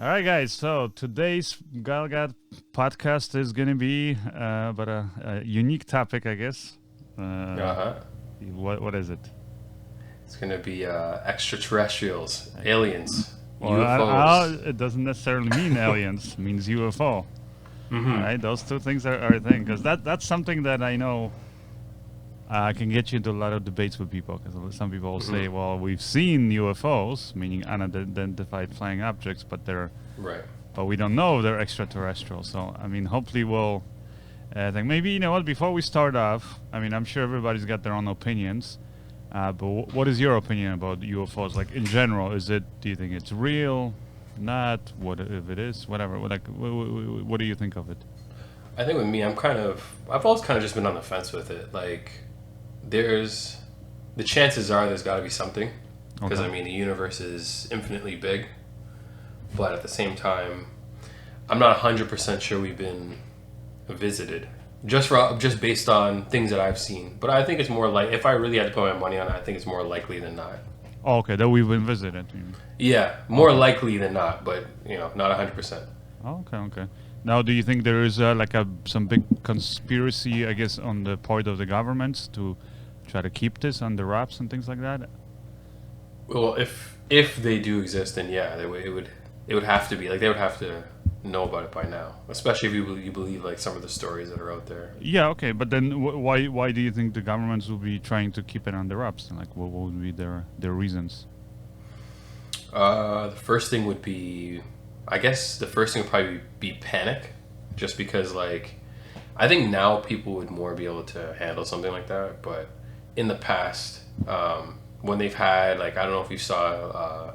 All right, guys. So today's Galga podcast is going to be about a unique topic, I guess. Uh-huh. What is it? It's going to be extraterrestrials, aliens, Well, UFOs. it doesn't necessarily mean aliens. It means UFO. Mm-hmm. Right? Those two things are a thing. Because that's something that I know can get you into a lot of debates with people. Because some people will say, well, we've seen UFOs, meaning unidentified flying objects, but Right. but we don't know they're extraterrestrial. So, I mean, hopefully we'll think maybe, you know what, before we start off, I mean, I'm sure everybody's got their own opinions, but what is your opinion about UFOs? Like, in general, do you think it's real, not, what if it is, whatever, what do you think of it? I think with me, I've always kind of just been on the fence with it. Like, the chances are there's got to be something. Because, Okay. I mean, the universe is infinitely big. But at the same time, I'm not 100% sure we've been visited. Just based on things that I've seen. But I think it's more like, if I really had to put my money on it, I think it's more likely than not. Oh, okay, that we've been visited. Yeah, more likely than not, but, not 100%. Oh, okay. Now, do you think there is some big conspiracy, I guess, on the part of the governments to try to keep this under wraps and things like that? Well, if they do exist, then yeah, it would have to be like they would have to know about it by now, especially if you believe like some of the stories that are out there. Yeah, okay, but then why do you think the governments will be trying to keep it under wraps? Like, what would be their reasons? The first thing would be, I guess the first thing would probably be panic, just because like I think now people would more be able to handle something like that, but in the past, when they've had like I don't know if you saw.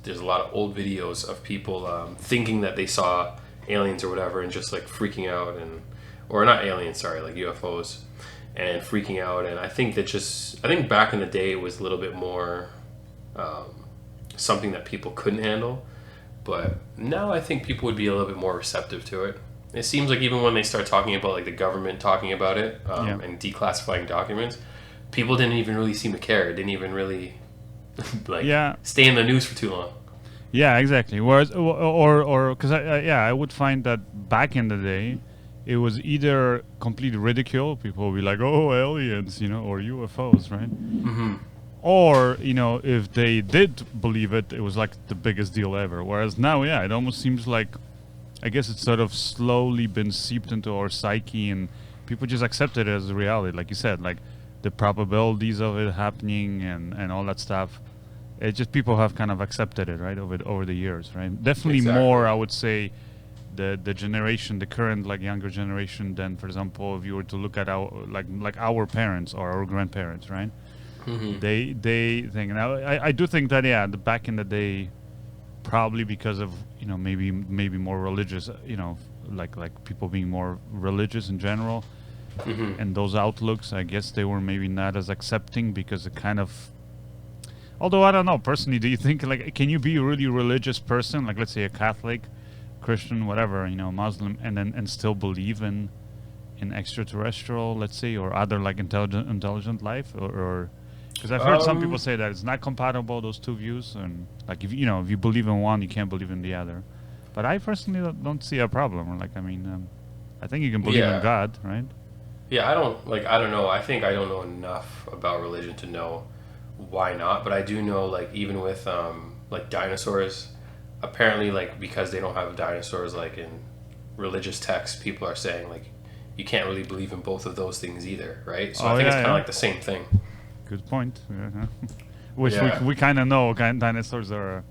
There's a lot of old videos of people thinking that they saw aliens or whatever and just like freaking out or not aliens, sorry, like UFOs and freaking out. And I think back in the day it was a little bit more something that people couldn't handle. But now I think people would be a little bit more receptive to it. It seems like even when they start talking about like the government talking about it and declassifying documents, people didn't even really seem to care. It didn't even really stay in the news for too long. Yeah, exactly. Whereas, or because I would find that back in the day, it was either complete ridicule. People would be like, "Oh, aliens," or UFOs, right? Mm-hmm. Or if they did believe it, it was like the biggest deal ever. Whereas now, yeah, it almost seems like, I guess it's sort of slowly been seeped into our psyche, and people just accept it as a reality, like you said, like the probabilities of it happening and all that stuff. It's just people have kind of accepted it, right, over the years, right? Definitely Exactly. more, I would say, the generation, the current like younger generation than, for example, if you were to look at our like our parents or our grandparents, right? Mm-hmm. They think now. I do think that back in the day, probably because of maybe more religious, like people being more religious in general, Mm-hmm. and those outlooks, I guess they were maybe not as accepting because it kind of. Although I don't know personally, do you think like can you be a really religious person, like let's say a Catholic, Christian, whatever, Muslim, and still believe in extraterrestrial, let's say, or other like intelligent life, or because I've heard some people say that it's not compatible, those two views, and like if you believe in one, you can't believe in the other. But I personally don't see a problem. Like I mean, I think you can believe in God, right? Yeah, I don't know. I think I don't know enough about religion to know why not, but I do know like even with like dinosaurs, apparently like because they don't have dinosaurs like in religious texts, people are saying like you can't really believe in both of those things either, right? So I think it's kind of like the same thing. Good point. Which Yeah. we kind of know dinosaurs are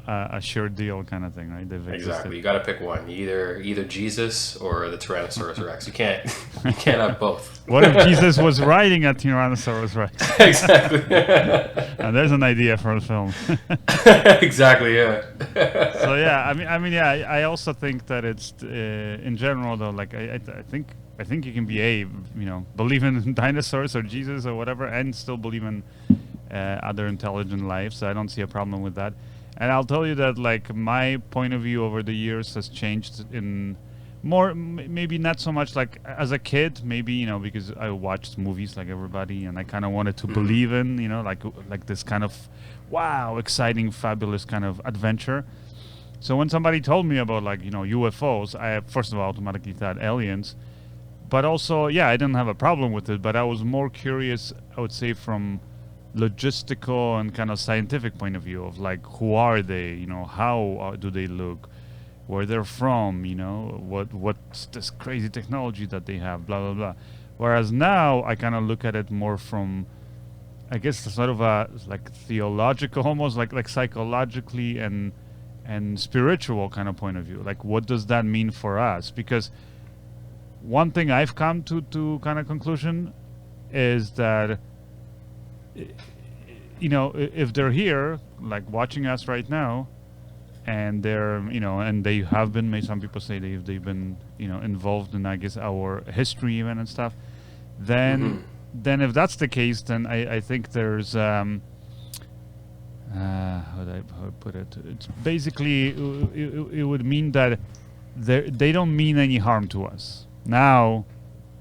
a sure deal kind of thing, right? They've Exactly. existed. You got to pick one. Either Jesus or the Tyrannosaurus Rex. You can't have both. What if Jesus was riding a Tyrannosaurus Rex? Exactly. And there's an idea for a film. Exactly. Yeah. So yeah, I mean, yeah. I also think that it's in general though. Like I think you can be believe in dinosaurs or Jesus or whatever, and still believe in other intelligent life. So I don't see a problem with that. And I'll tell you that like my point of view over the years has changed in more maybe not so much like as a kid, maybe because I watched movies like everybody, and I kind of wanted to believe in like this kind of wow, exciting, fabulous kind of adventure. So when somebody told me about like UFOs, I first of all automatically thought aliens, but also I didn't have a problem with it, but I was more curious, I would say, from logistical and kind of scientific point of view of like who are they, how do they look, where they're from, what's this crazy technology that they have, blah blah blah. Whereas now I kind of look at it more from, I guess, sort of a like theological, almost like psychologically and spiritual kind of point of view. Like, what does that mean for us? Because one thing I've come to kind of conclusion is that if they're here, like watching us right now, and they're and they have been, some people say they've been involved in, I guess, our history even and stuff, then if that's the case, then I think there's how do I put it? It's basically it would mean that they don't mean any harm to us. Now,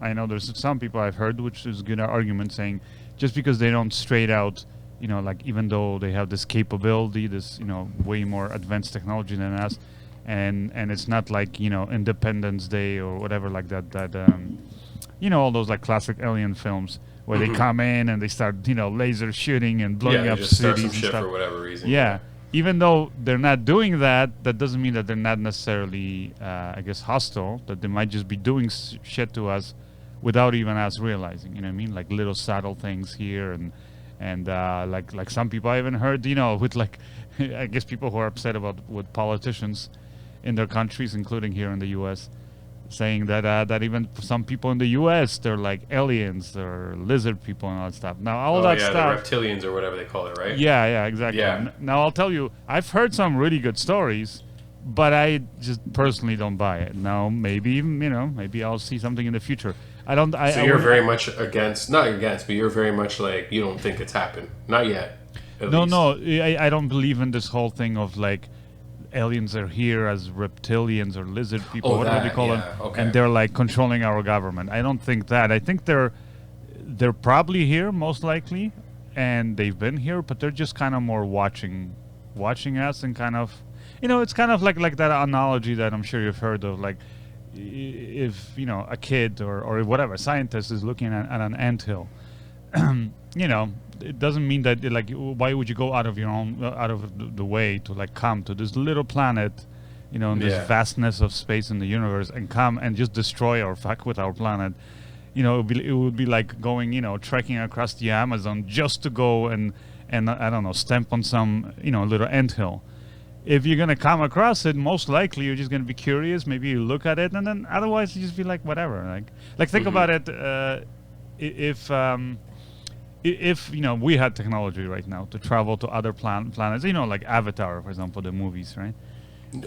I know there's some people I've heard, which is a good argument, saying just because they don't straight out, like even though they have this capability, this way more advanced technology than us, and it's not like Independence Day or whatever like that all those like classic alien films where they come in and they start laser shooting and blowing up just start cities some and shit stuff for whatever reason. Even though they're not doing that, that doesn't mean that they're not necessarily I guess hostile, that they might just be doing shit to us without even us realizing, you know what I mean? Like little subtle things here and like some people I even heard, with like I guess people who are upset with politicians in their countries, including here in the US, saying that even some people in the US, they're like aliens or lizard people and all that stuff. Now all that stuff, the reptilians or whatever they call it, right? Yeah, exactly. Yeah. Now I'll tell you, I've heard some really good stories, but I just personally don't buy it. Now maybe maybe I'll see something in the future. So you're very much not against, but you're very much like, you don't think it's happened. Not yet. No, I don't believe in this whole thing of like aliens are here as reptilians or lizard people, whatever they call them, and they're like controlling our government. I don't think that. I think they're probably here, most likely, and they've been here, but they're just kind of more watching us and kind of, it's kind of like that analogy that I'm sure you've heard of, like if a kid or whatever scientist is looking at an anthill, it doesn't mean that like why would you go out of the way to like come to this little planet, in this vastness of space in the universe, and come and just destroy or fuck with our planet. It would be like going trekking across the Amazon just to go and I don't know, stamp on some little anthill. If you're gonna come across it, most likely you're just gonna be curious. Maybe you look at it, and then otherwise you just be like, whatever. Like think about it. If we had technology right now to travel to other planets, like Avatar, for example, the movies, right?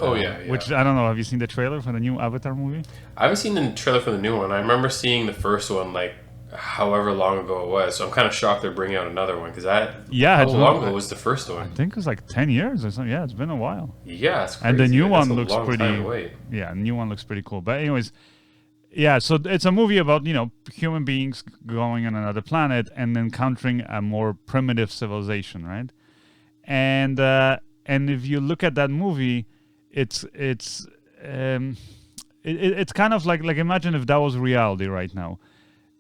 Oh yeah. Which I don't know. Have you seen the trailer for the new Avatar movie? I haven't seen the trailer for the new one. I remember seeing the first one like however long ago it was. So I'm kind of shocked they're bringing out another one because how long ago was the first one? I think it was like 10 years or something. Yeah, it's been a while. Yeah, it's crazy. And the new one looks pretty. Yeah, the new one looks pretty cool. But anyways, yeah. So it's a movie about human beings going on another planet and encountering a more primitive civilization, right? And if you look at that movie, it's kind of like imagine if that was reality right now.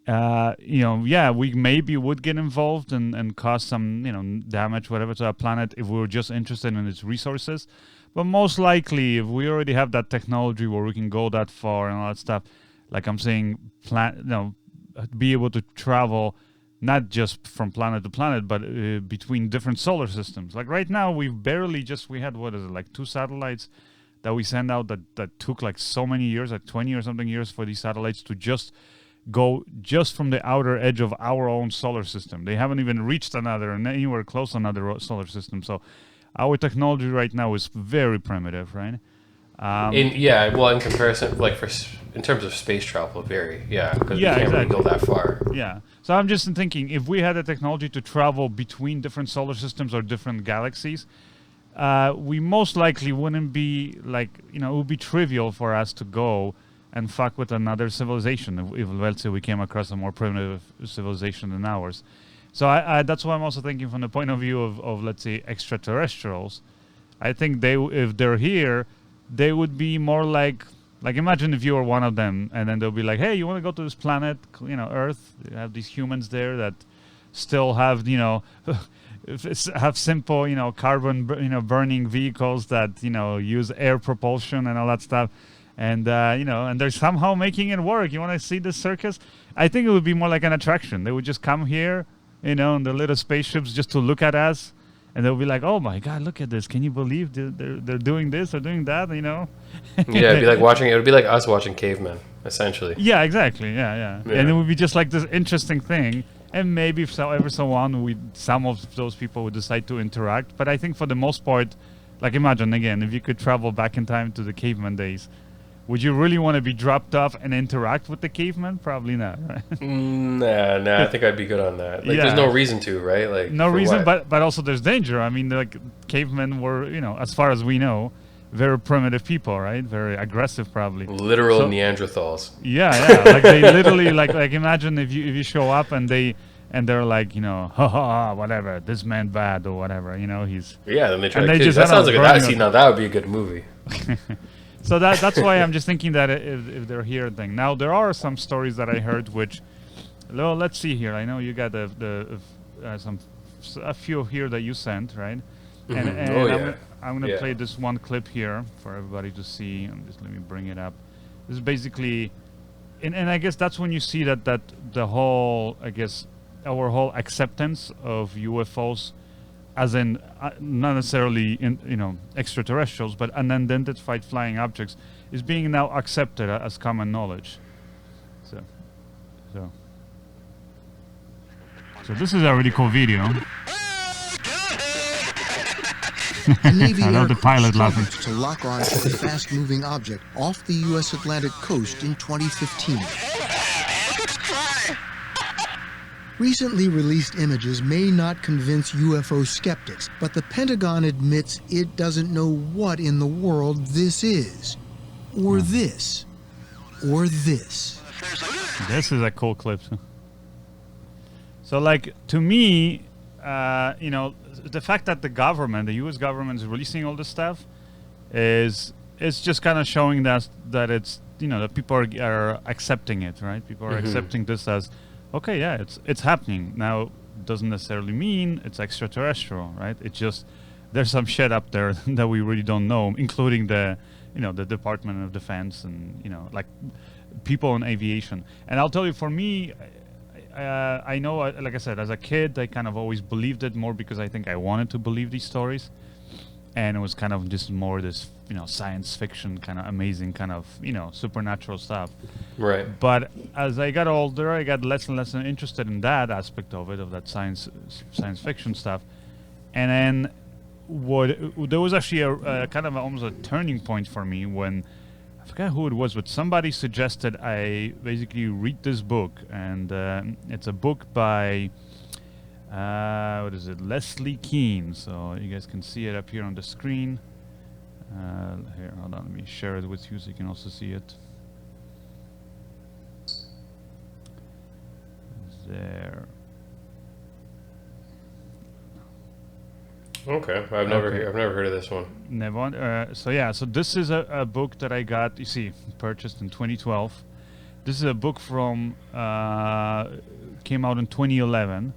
We maybe would get involved and cause some, damage, whatever, to our planet if we were just interested in its resources. But most likely, if we already have that technology where we can go that far and all that stuff, like I'm saying, be able to travel not just from planet to planet, but between different solar systems. Like right now, we had, 2 satellites that we send out that took like so many years, like 20 or something years for these satellites to just go just from the outer edge of our own solar system. They haven't even reached anywhere close to another solar system. So our technology right now is very primitive, right? In comparison, like in terms of space travel, because we can't really go that far. Yeah. So I'm just thinking, if we had the technology to travel between different solar systems or different galaxies, we most likely wouldn't be like, it would be trivial for us to go and fuck with another civilization if let's say we came across a more primitive civilization than ours. So I that's why I'm also thinking from the point of view of let's say extraterrestrials. I think if they're here, they would be more like imagine if you were one of them, and then they'll be like, hey, you want to go to this planet, Earth? You have these humans there that still have, have simple, carbon, burning vehicles that, use air propulsion and all that stuff. And, and they're somehow making it work. You want to see this circus? I think it would be more like an attraction. They would just come here, in the little spaceships just to look at us. And they'll be like, oh, my God, look at this. Can you believe they're doing this or doing that, Yeah, it'd be like it would be like us watching cavemen, essentially. Yeah, exactly. Yeah. And it would be just like this interesting thing. And maybe every so on, some of those people would decide to interact. But I think for the most part, like imagine, again, if you could travel back in time to the caveman days, would you really want to be dropped off and interact with the caveman? Probably not, right? Nah, I think I'd be good on that. Like, there's no reason to, right? Like, no reason, but also there's danger. I mean, like, cavemen were, as far as we know, very primitive people, right? Very aggressive, probably. Literal Neanderthals. Yeah. Like, they literally, like imagine if you show up and they're like, ha, whatever, this man bad or whatever, he's... Yeah, then they try to kill you. That sounds like now that would be a good movie. So that's why I'm just thinking that if they're here thing. Now there are some stories that I heard which, well, let's see here. I know you got a few here that you sent, right? And I'm gonna play this one clip here for everybody to see. And just let me bring it up. This is basically, and I guess that's when you see that the whole, I guess, our whole acceptance of UFOs, as in not necessarily extraterrestrials, but unidentified flying objects, is being now accepted as common knowledge. So this is a really cool video. Navy I love the pilot laughing. To lock on to a fast-moving object off the U.S. Atlantic coast in 2015. Recently released images may not convince UFO skeptics, but the Pentagon admits it doesn't know what in the world this is. Or this. Or this. This is a cool clip. So, like, to me, the fact that the U.S. government is releasing all this stuff is just kind of showing that it's, that people are accepting it, right? People are accepting this as, okay, yeah, it's happening. Now, doesn't necessarily mean it's extraterrestrial, right? It's just there's some shit up there that we really don't know, including the Department of Defense and, like people in aviation. And I'll tell you, for me, I know, like I said, as a kid, I kind of always believed it more because I think I wanted to believe these stories. And it was kind of just more this, science fiction kind of amazing kind of, supernatural stuff. Right. But as I got older, I got less and less interested in that aspect of it, of that science fiction stuff. And then there was actually a kind of almost a turning point for me when, I forgot who it was, but somebody suggested I basically read this book. And it's a book by... what is it? Leslie Kean. So you guys can see it up here on the screen. Here, hold on. Let me share it with you so you can also see it. There. Okay, I've never heard of this one. Never. So this is a book that I got. You see, purchased in 2012. This is a book from came out in 2011.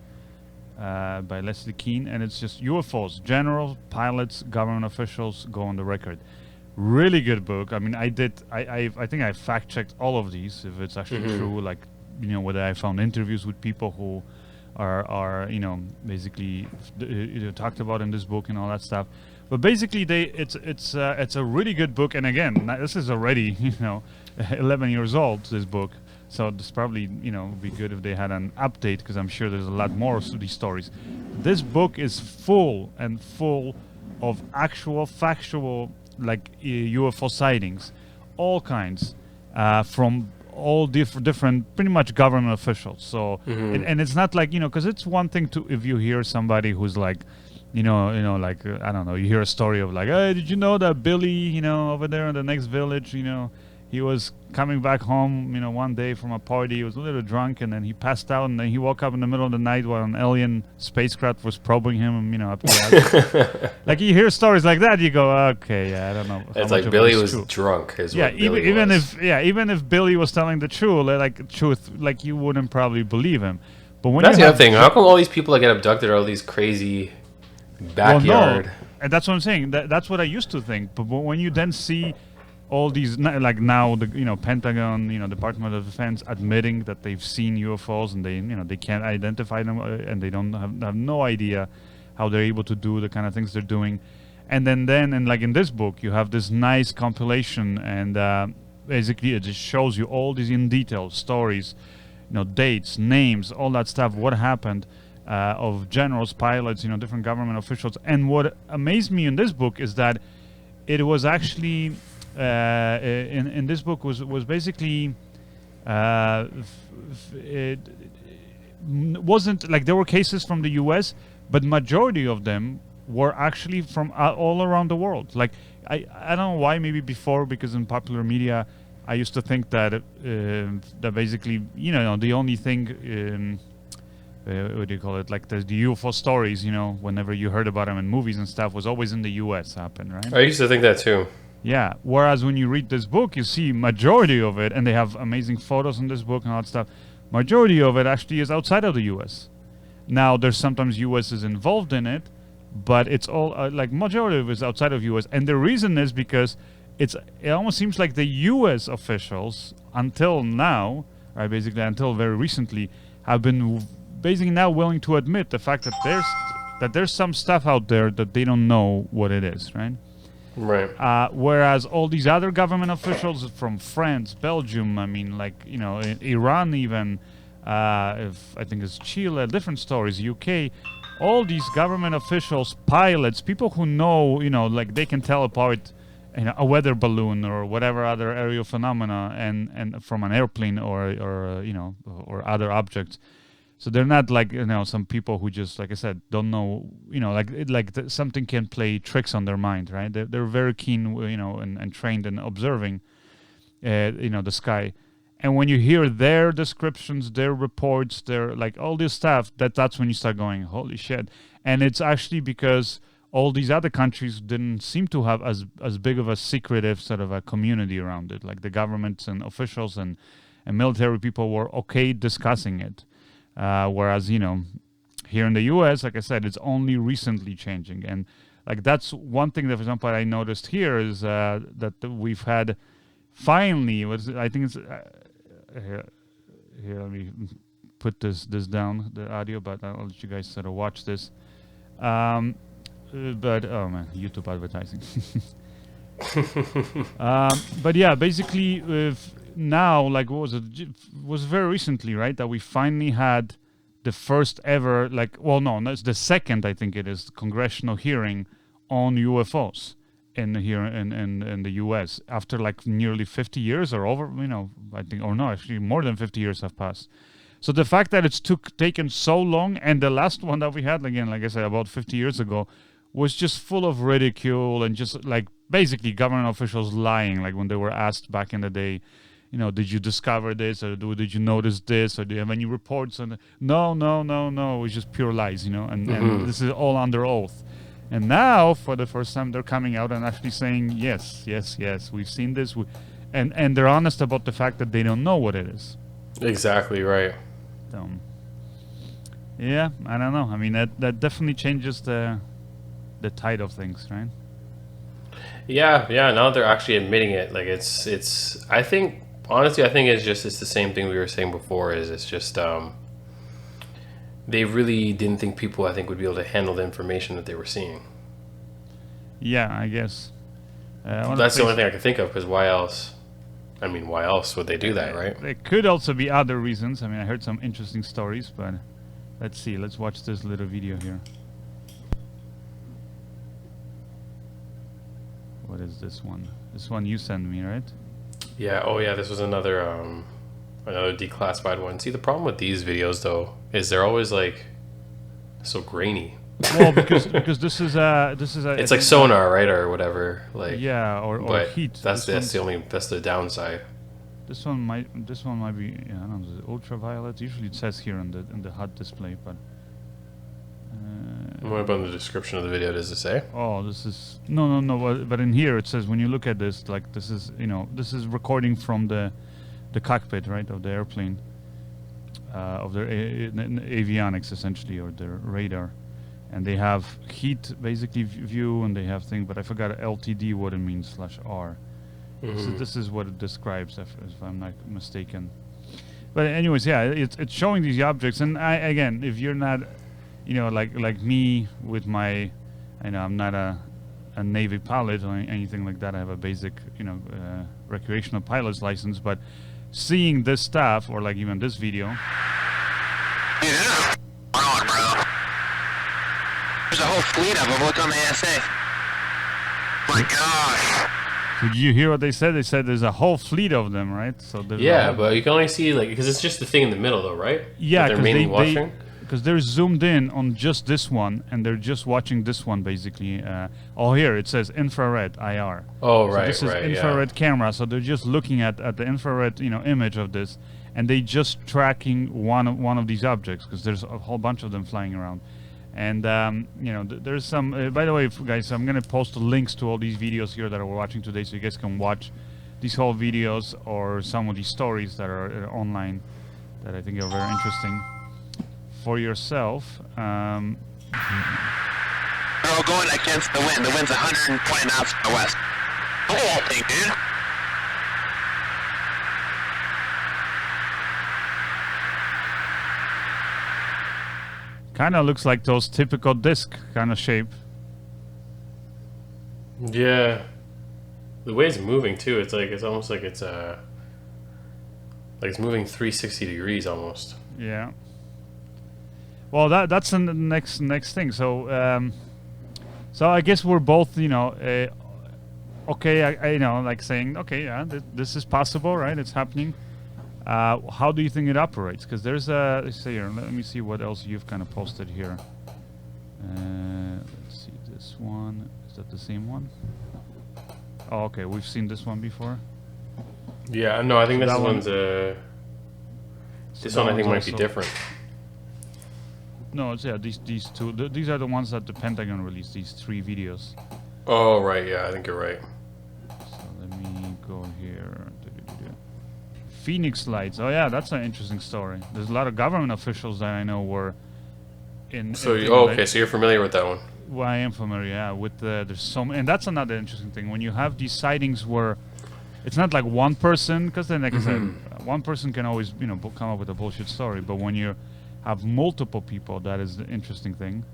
By Leslie Kean, and it's just UFOs, generals, pilots, government officials go on the record. Really good book. I mean, I think I fact checked all of these if it's actually true. Like, whether I found interviews with people who are basically talked about in this book and all that stuff. But basically, it's a really good book. And again, this is already 11 years old. This book. So this probably, would be good if they had an update, because I'm sure there's a lot more to these stories. This book is full of actual, factual, like UFO sightings, all kinds, from all different, pretty much government officials. So, and it's not like, because it's one thing to, if you hear somebody who's like, like, I don't know, you hear a story of like, hey, did you know that Billy, over there in the next village, he was coming back home, one day from a party. He was a little drunk, and then he passed out, and then he woke up in the middle of the night while an alien spacecraft was probing him, up the like, you hear stories like that, you go, okay, yeah, I don't know. It's like Billy was drunk. Even if Billy was telling the truth, like, you wouldn't probably believe him. But when that's the other thing. How come all these people that get abducted are all these crazy backyard? Well, no. And that's what I'm saying. That's what I used to think. But when you then see all these, like now, the Pentagon, Department of Defense admitting that they've seen UFOs and they can't identify them, and they don't have no idea how they're able to do the kind of things they're doing. And then like in this book, you have this nice compilation, and basically it just shows you all these in detail stories, dates, names, all that stuff, what happened, of generals, pilots, different government officials. And what amazed me in this book is that it was actually in this book was basically it wasn't like there were cases from the US, but majority of them were actually from all around the world. Like I don't know why, maybe before, because in popular media I used to think that that basically the only thing what do you call it, like the UFO stories, whenever you heard about them in movies and stuff, was always in the US happen, right? I used to think that too. Yeah, whereas when you read this book, you see majority of it, and they have amazing photos in this book and all that stuff, majority of it actually is outside of the US. Now, there's sometimes US is involved in it, but it's all, like, majority of it is outside of US. And the reason is because it almost seems like the US officials, until now, right, basically until very recently, have been basically now willing to admit the fact that there's some stuff out there that they don't know what it is, right? Right. Whereas all these other government officials from France, Belgium, Iran even, if I think it's Chile, different stories, UK, all these government officials, pilots, people who know, like they can tell apart a weather balloon or whatever other aerial phenomena and from an airplane or other objects. So they're not like, some people who just, like I said, don't know, something can play tricks on their mind, right? They're very keen, and trained in observing, the sky. And when you hear their descriptions, their reports, their, like, all this stuff, that's when you start going, holy shit. And it's actually because all these other countries didn't seem to have as big of a secretive sort of a community around it. Like the governments and officials and military people were okay discussing it. Whereas, here in the US, like I said, it's only recently changing. And like that's one thing that, for example, I noticed here is that we've had finally, I think it's, here, let me put this down, the audio, but I'll let you guys sort of watch this. But, oh man, YouTube advertising. But yeah, basically, now, like, what was it? Was very recently, right? That we finally had the first ever, it's the second, I think it is, congressional hearing on UFOs in the U.S. after like nearly 50 years or over, I think, or no, actually more than 50 years have passed. So the fact that it's taken so long, and the last one that we had, again, like I said, about 50 years ago, was just full of ridicule and just like basically government officials lying, like when they were asked back in the day, did you discover this, or did you notice this, or do you have any reports on it? No, it was just pure lies, and this is all under oath. And now, for the first time, they're coming out and actually saying, yes, we've seen this, and they're honest about the fact that they don't know what it is. Exactly right. Yeah, I don't know. I mean, that definitely changes the tide of things, right? Yeah. Now they're actually admitting it. Like it's. I think honestly, it's the same thing we were saying before. It's just they really didn't think people, I think, would be able to handle the information that they were seeing. Yeah, I guess. That's the only thing I can think of. Because why else? I mean, why else would they do that, right? There could also be other reasons. I mean, I heard some interesting stories, but let's see. Let's watch this little video here. What is this one? This one you sent me, right? Yeah. Oh, yeah. This was another declassified one. See, the problem with these videos, though, is they're always like so grainy. Well, because this is a It's like sonar, right, or whatever. Like yeah, or but heat. That's the downside. This one might be, yeah, I don't know, the ultraviolet. Usually it says here in the HUD display, but What about the description of the video? Does it say? oh, this is no, but in here it says, when you look at this, like, this is, this is recording from the cockpit, right, of the airplane, of their avionics essentially, or their radar, and they have heat basically view, and they have thing, but I forgot LTD what it means /R. So this is what it describes, if I'm not mistaken. But anyways, yeah, it's showing these objects, and again, if you're not, like me with my, I'm not a Navy pilot or anything like that. I have a basic, recreational pilot's license, but seeing this stuff, or like even this video. Dude, this is on, bro. There's a whole fleet of them. Look on the ASA. My gosh. Did you hear what they said? They said there's a whole fleet of them, right? So yeah, but you can only see, like, because it's just the thing in the middle, though, right? Yeah, that they're mainly watching. Because they're zoomed in on just this one, and they're just watching this one basically. Here it says infrared IR. Oh, so right, this is infrared camera, so they're just looking at the infrared, image of this, and they just tracking one of these objects, because there's a whole bunch of them flying around. And there's some. By the way, guys, I'm gonna post links to all these videos here that we're watching today, so you guys can watch these whole videos or some of these stories that are online that I think are very interesting for yourself. They're all going against the wind. The wind's 120 knots to the west. The whole thing, dude. Kind of looks like those typical disc kind of shape. Yeah, the way it's moving too. It's almost like it's moving 360 degrees almost. Yeah. Well, that's the next thing. So, so I guess we're both, okay. I like saying, okay, yeah, this is possible, right? It's happening. How do you think it operates? Because there's let's see here. Let me see what else you've kind of posted here. Let's see this one. Is that the same one? Oh, okay. We've seen this one before. Yeah, no, I think So this that one's this one I think might be different. No, it's these two. These are the ones that the Pentagon released. These 3 videos. Oh, right. Yeah, I think you're right. So let me go here. Phoenix lights. Oh yeah, that's an interesting story. There's a lot of government officials that I know were in. So okay, so you're familiar with that one? Well, I am familiar. Yeah, with there's so many, and that's another interesting thing when you have these sightings where it's not like one person, because then, like I said, one person can always come up with a bullshit story. But when you have multiple people, that is the interesting thing.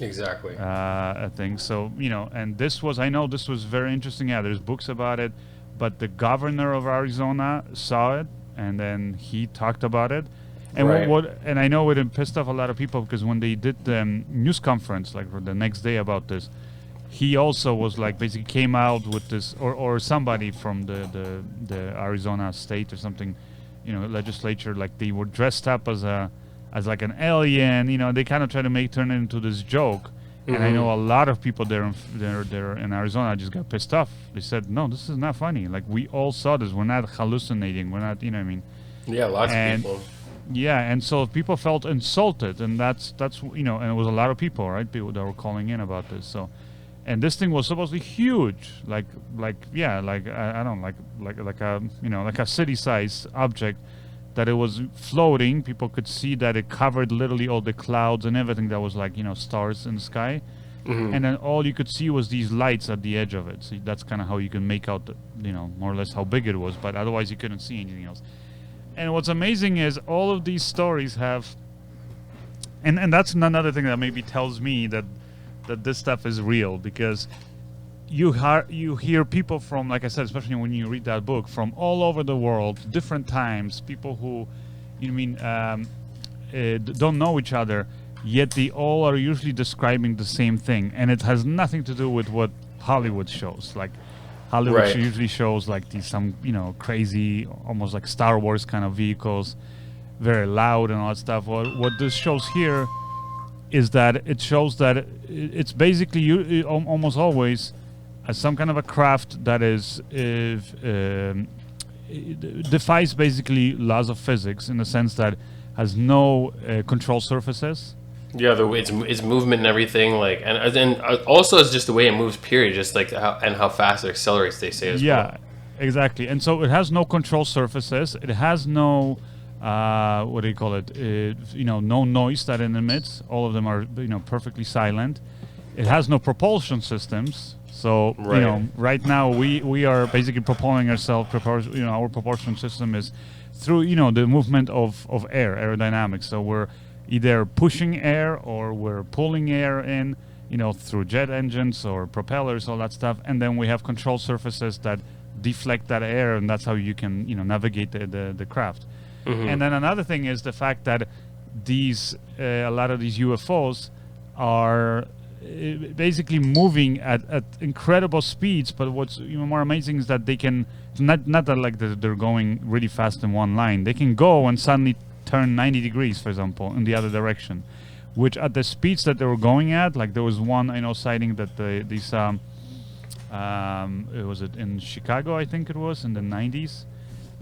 Exactly. I think so. And I know this was very interesting. Yeah, there's books about it. But the governor of Arizona saw it, and then he talked about it. And right. And I know it pissed off a lot of people, because when they did the news conference, like the next day about this, he also was like basically came out with this, or somebody from the Arizona state or something, legislature, like they were dressed up as like an alien. They kind of try to turn it into this joke. And I know a lot of people there in Arizona just got pissed off. They said, "No, this is not funny. Like, we all saw this. We're not hallucinating. We're not, what I mean." Yeah, lots of people. Yeah, and so people felt insulted, and that's and it was a lot of people, right? People that were calling in about this. So, and this thing was supposedly huge, like a like a city-size object. That it was floating. People could see that it covered literally all the clouds and everything that was like, stars in the sky. And then all you could see was these lights at the edge of it. So that's kind of how you can make out, more or less how big it was. But otherwise you couldn't see anything else. And what's amazing is all of these stories have... And that's another thing that maybe tells me that this stuff is real. Because you hear people from, like I said, especially when you read that book, from all over the world, different times, people who, don't know each other, yet they all are usually describing the same thing, and it has nothing to do with what Hollywood shows. Like, Hollywood usually shows like some crazy, almost like Star Wars kind of vehicles, very loud and all that stuff. What this shows here is that it shows that it's basically almost always some kind of a craft that is defies basically laws of physics in the sense that has no control surfaces. Yeah, its movement and everything, like, and also it's just the way it moves. Period. Just like how fast it accelerates. They say as well. Yeah, exactly. And so it has no control surfaces. It has no what do you call it? No noise that it emits. All of them are perfectly silent. It has no propulsion systems. So right now we are basically propelling ourselves. Our propulsion system is through the movement of air, aerodynamics. So we're either pushing air or we're pulling air in, through jet engines or propellers, all that stuff. And then we have control surfaces that deflect that air, and that's how you can, navigate the craft. Mm-hmm. And then another thing is the fact that a lot of these UFOs are basically moving at incredible speeds. But what's even more amazing is that they can, not that like they're going really fast in one line. They can go and suddenly turn 90 degrees, for example, in the other direction, which at the speeds that they were going at, like there was one sighting that it was in Chicago, I think it was, in the 90s,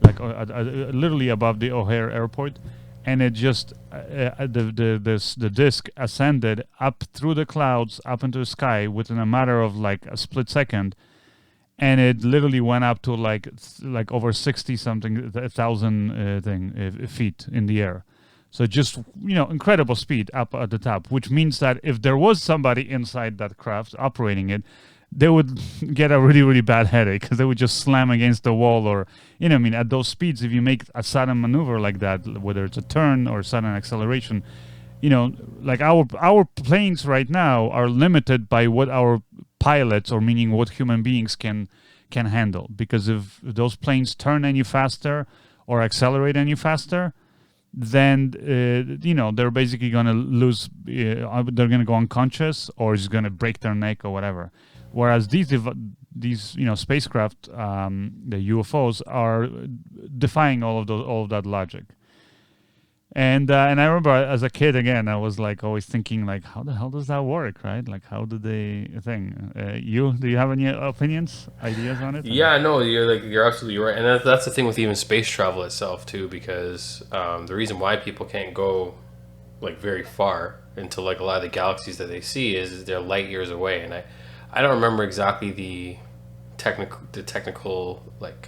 like literally above the O'Hare airport, and it just the disc ascended up through the clouds up into the sky within a matter of like a split second. And it literally went up to like over 60,000 feet in the air. So just, incredible speed up at the top, which means that if there was somebody inside that craft operating it, they would get a really, really bad headache because they would just slam against the wall or, at those speeds, if you make a sudden maneuver like that, whether it's a turn or sudden acceleration, like our planes right now are limited by what our pilots, or meaning what human beings can handle, because if those planes turn any faster or accelerate any faster, then they're basically going to lose, they're going to go unconscious, or it's going to break their neck or whatever. Whereas these spacecraft, the UFOs, are defying all of that logic. And I remember as a kid, again, I was like always thinking like, how the hell does that work, right? Like, how do they think? Do you have any opinions, ideas on it? Yeah, no, you're absolutely right, and that's the thing with even space travel itself too, because the reason why people can't go like very far into like a lot of the galaxies that they see is they're light years away, and I don't remember exactly the technical like.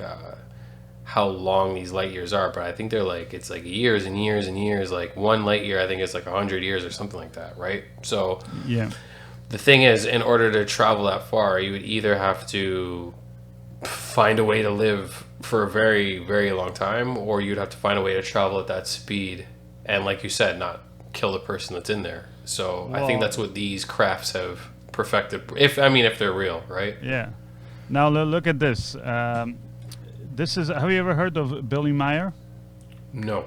How long these light years are, but I think they're like, it's like years and years and years. Like one light year, I think is like 100 years or something like that, right? So yeah, the thing is, in order to travel that far, you would either have to find a way to live for a very, very long time, or you'd have to find a way to travel at that speed and, like you said, not kill the person that's in there. So I think that's what these crafts have perfected, if they're real, right? Yeah. Now look at this. This is. Have you ever heard of Billy Meier? No.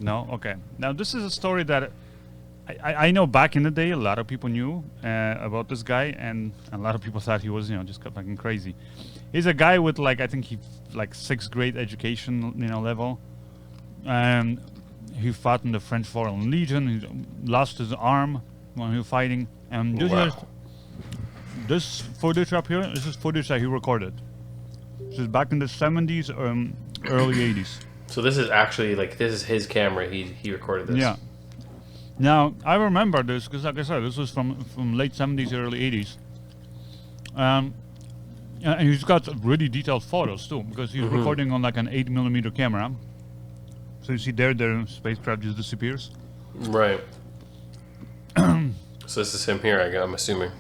No. Okay. Now this is a story that I know back in the day a lot of people knew about this guy, and a lot of people thought he was just fucking crazy. He's a guy with I think he 6th grade education level, and he fought in the French Foreign Legion. He lost his arm when he was fighting, and this footage up here. This is footage that he recorded. This is back in the 70s, early 80s. So this is actually, this is his camera. He recorded this. Yeah. Now, I remember this because, like I said, this was from late 70s, early 80s. And he's got really detailed photos, too, because he's recording on, an 8mm camera. So you see there, the spacecraft just disappears. Right. So this is him here, I'm assuming.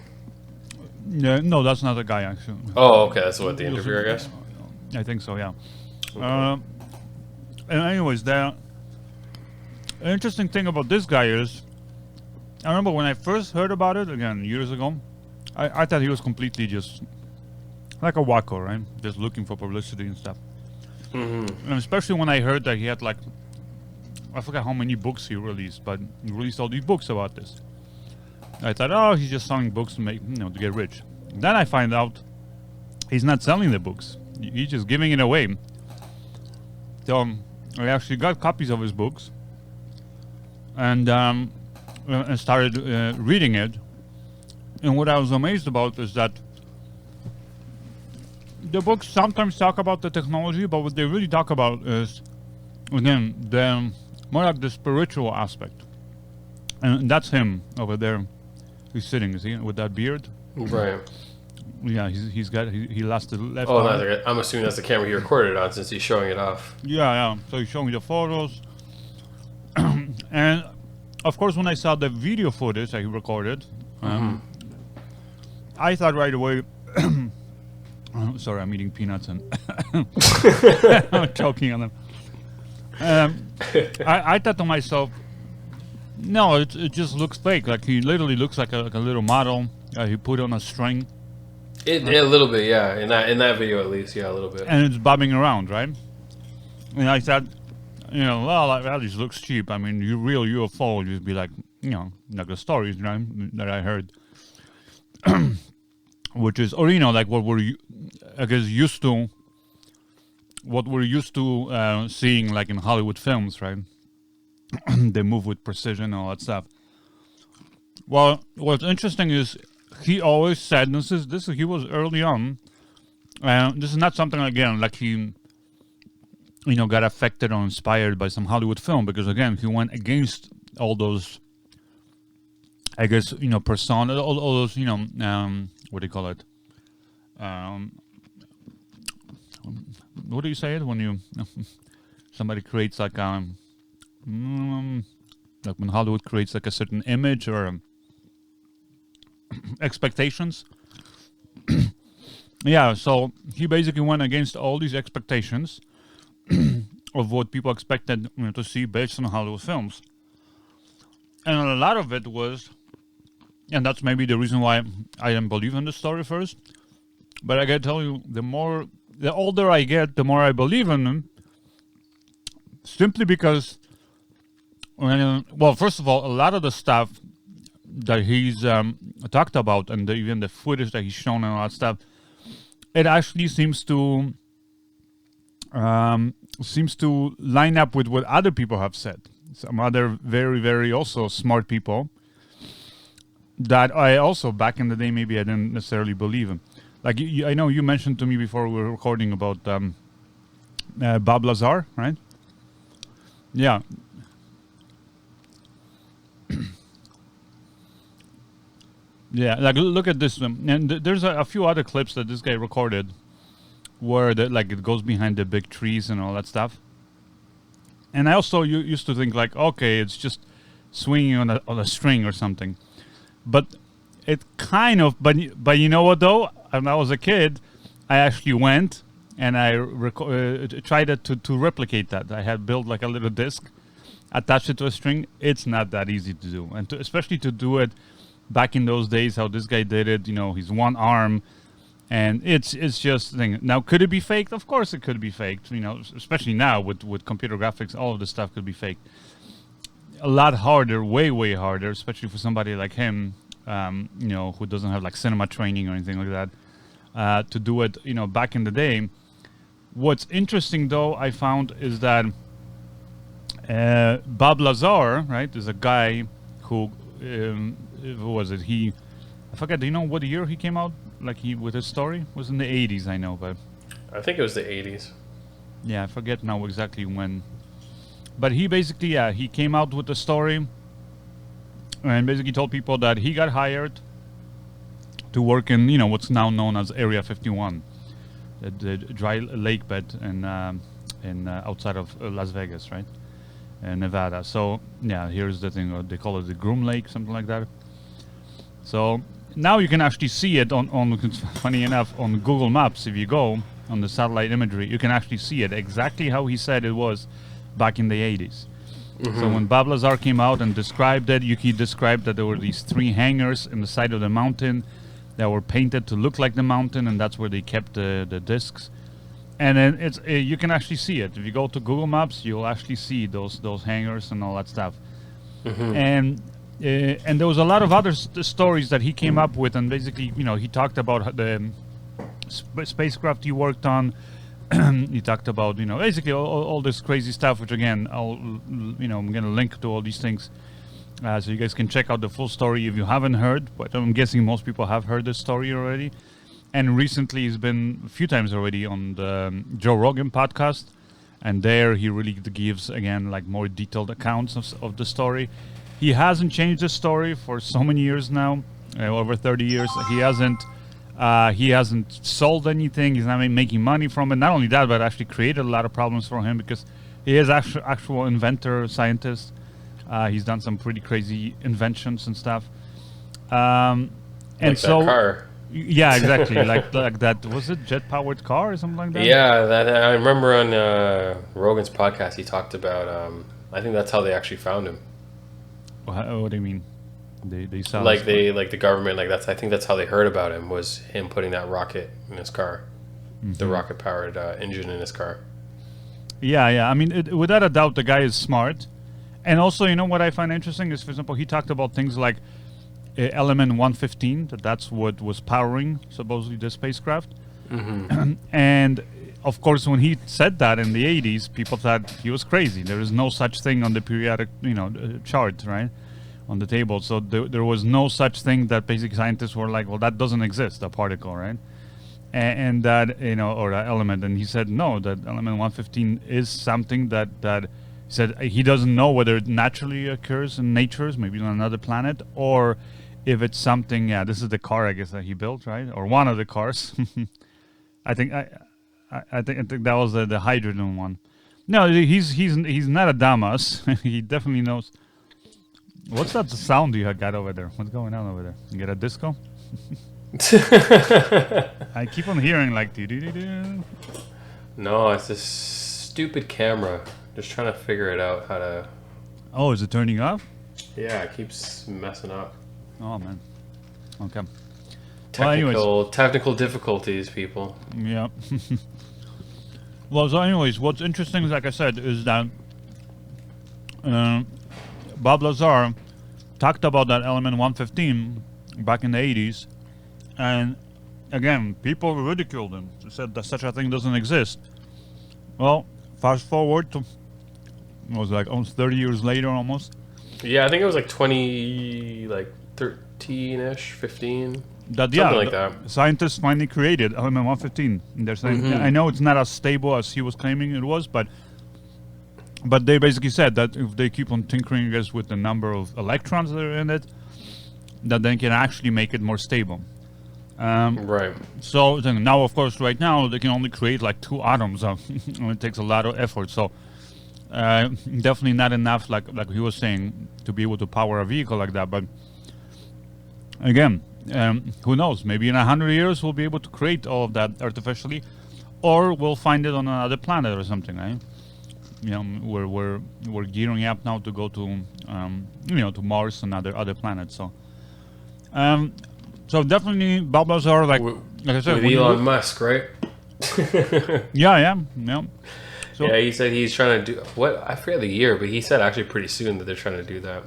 Yeah, no, that's not the guy, actually. Oh, okay, that's what the interviewer, I guess? I think so, yeah. Okay. And anyways, the interesting thing about this guy is, I remember when I first heard about it, again, years ago, I thought he was completely just like a wacko, right? Just looking for publicity and stuff. Mm-hmm. And especially when I heard that he had I forgot how many books he released, but he released all these books about this. I thought, oh, he's just selling books to make, to get rich. Then I find out he's not selling the books. He's just giving it away. So I actually got copies of his books, and and started reading it. And what I was amazed about is that the books sometimes talk about the technology, but what they really talk about is, again, the more like the spiritual aspect. And that's him over there. He's sitting, is he, with that beard? Right. Yeah, he lost the left Oh, arm. no, I'm assuming that's the camera he recorded it on since he's showing it off. Yeah. So he's showing the photos. And, of course, when I saw the video footage that he recorded, I thought right away... sorry, I'm eating peanuts and I'm choking on them. I thought to myself, no, it just looks fake. Like he literally looks like a little model he put on a string. A little bit, yeah. In that video, at least, yeah, a little bit. And it's bobbing around, right? And I thought, well, that just looks cheap. I mean, real UFO would just be like the stories, right, that I heard. Which is, or like what we're, I guess, used to, what we're used to seeing, like in Hollywood films, right? They move with precision and all that stuff. Well, what's interesting is he always said, he was early on, this is not something, again, like he, got affected or inspired by some Hollywood film, because, again, he went against all those, I guess, persona, all those, what do you call it? What do you say it when you somebody creates like when Hollywood creates like a certain image or expectations? Yeah, so he basically went against all these expectations of what people expected to see based on Hollywood films, and a lot of it was. And that's maybe the reason why I didn't believe in the story first. But I gotta tell you, the older I get, the more I believe in them. Simply because, well, first of all, a lot of the stuff that he's talked about, and even the footage that he's shown and all that stuff, it actually seems to line up with what other people have said. Some other very, very also smart people. That I also, back in the day, maybe I didn't necessarily believe him. Like, I know you mentioned to me before we were recording about Bob Lazar, right? Yeah. Yeah, like, look at this. And there's a few other clips that this guy recorded where, it goes behind the big trees and all that stuff. And I also used to think, like, okay, it's just swinging on a string or something. But it kind of, but you know what though? When I was a kid, I actually went and I tried to replicate that. I had built like a little disc, attached it to a string. It's not that easy to do, and especially to do it back in those days, how this guy did it. He's one arm, and it's just a thing. Now, could it be faked? Of course, it could be faked. Especially now with computer graphics, all of this stuff could be faked. A lot harder, way harder, especially for somebody like him, who doesn't have like cinema training or anything like that, to do it, back in the day. What's interesting though, I found, is that Bob Lazar, right, is a guy who was it? I forget. Do you know what year he came out? Like with his story? It was in the 80s, I know, but I think it was the 80s. Yeah, I forget now exactly when. But he basically, he came out with the story and basically told people that he got hired to work in, what's now known as Area 51, the dry lake bed in outside of Las Vegas, right, in Nevada. So, yeah, here's the thing. They call it the Groom Lake, something like that. So now you can actually see it on funny enough, on Google Maps. If you go on the satellite imagery, you can actually see it exactly how he said it was back in the 80s. Mm-hmm. So when Bob Lazar came out and described it, he described that there were these 3 hangars in the side of the mountain that were painted to look like the mountain, and that's where they kept the discs. And then it's you can actually see it. If you go to Google Maps, you'll actually see those hangars and all that stuff. Mm-hmm. And there was a lot of other stories that he came up with, and basically, he talked about the spacecraft he worked on. He talked about, basically all this crazy stuff, which again, I'm going to link to all these things So you guys can check out the full story if you haven't heard, but I'm guessing most people have heard this story already. And recently he's been a few times already on the Joe Rogan podcast, and there he really gives, again, like more detailed accounts of the story. He hasn't changed the story for so many years now, over 30 years. He hasn't sold anything. He's not making money from it. Not only that, but actually created a lot of problems for him because he is actual inventor, scientist. He's done some pretty crazy inventions and stuff. And like so, that car. Yeah, exactly. like that. Was it jet-powered car or something like that? Yeah, that I remember on Rogan's podcast. He talked about. I think that's how they actually found him. What do you mean? They saw like the government. Like I think that's how they heard about him, was him putting that rocket in his car, the rocket-powered engine in his car. Yeah. I mean, without a doubt, the guy is smart. And also, you know what I find interesting is, for example, he talked about things like element 115, that's what was powering supposedly the spacecraft. And of course, when he said that in the 80s, people thought he was crazy. There is no such thing on the periodic, chart, right, on the table. So there was no such thing that basic scientists were like, well, that doesn't exist, a particle, right? And that, or an element. And he said, no, that element 115 is something that he said he doesn't know whether it naturally occurs in nature, maybe on another planet, or if it's something. Yeah, this is the car, I guess, that he built, right, or one of the cars. I think that was the hydrogen one. No, he's not a dumbass. He definitely knows. What's that sound you got over there? What's going on over there? You get a disco? I keep on hearing like do. No, it's this stupid camera. Just trying to figure it out how to. Oh, is it turning off? Yeah, it keeps messing up. Oh man. Okay. Technical difficulties, people. Yeah. Well, so anyways, what's interesting, like I said, is that Bob Lazar talked about that element 115 back in the 80s, and again, people ridiculed him. Said that such a thing doesn't exist. Well, fast forward to, it was like almost 30 years later, almost. Yeah, I think it was like 13-ish, 15. Something like that. Scientists finally created element 115. They're saying, I know it's not as stable as he was claiming it was, but they basically said that if they keep on tinkering, I guess, with the number of electrons that are in it, that they can actually make it more stable. Right. So now, of course, right now they can only create like 2 atoms, and it takes a lot of effort. So definitely not enough, like he was saying, to be able to power a vehicle like that. But again, who knows? Maybe in 100 years we'll be able to create all of that artificially, or we'll find it on another planet or something, right? We're gearing up now to go to to Mars and other planets. So so definitely Bob Lazar, like I said, with Elon Musk, right? Yeah. So, yeah, he said he's trying to do what, I forget the year, but he said actually pretty soon that they're trying to do that.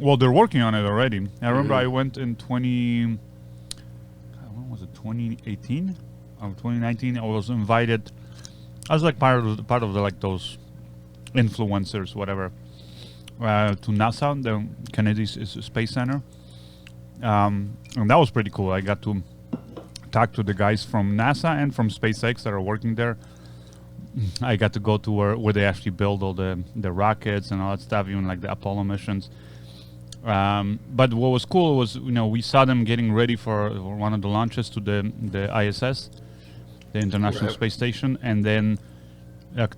Well, they're working on it already. I remember I went in 2018 or 2019. I was invited. I was like part of the like those influencers, whatever, to NASA, the Kennedy Space Center, and that was pretty cool. I got to talk to the guys from NASA and from SpaceX that are working there. I got to go to where they actually build all the rockets and all that stuff, even like the Apollo missions. But what was cool was, we saw them getting ready for one of the launches to the ISS, the International Space Station, and then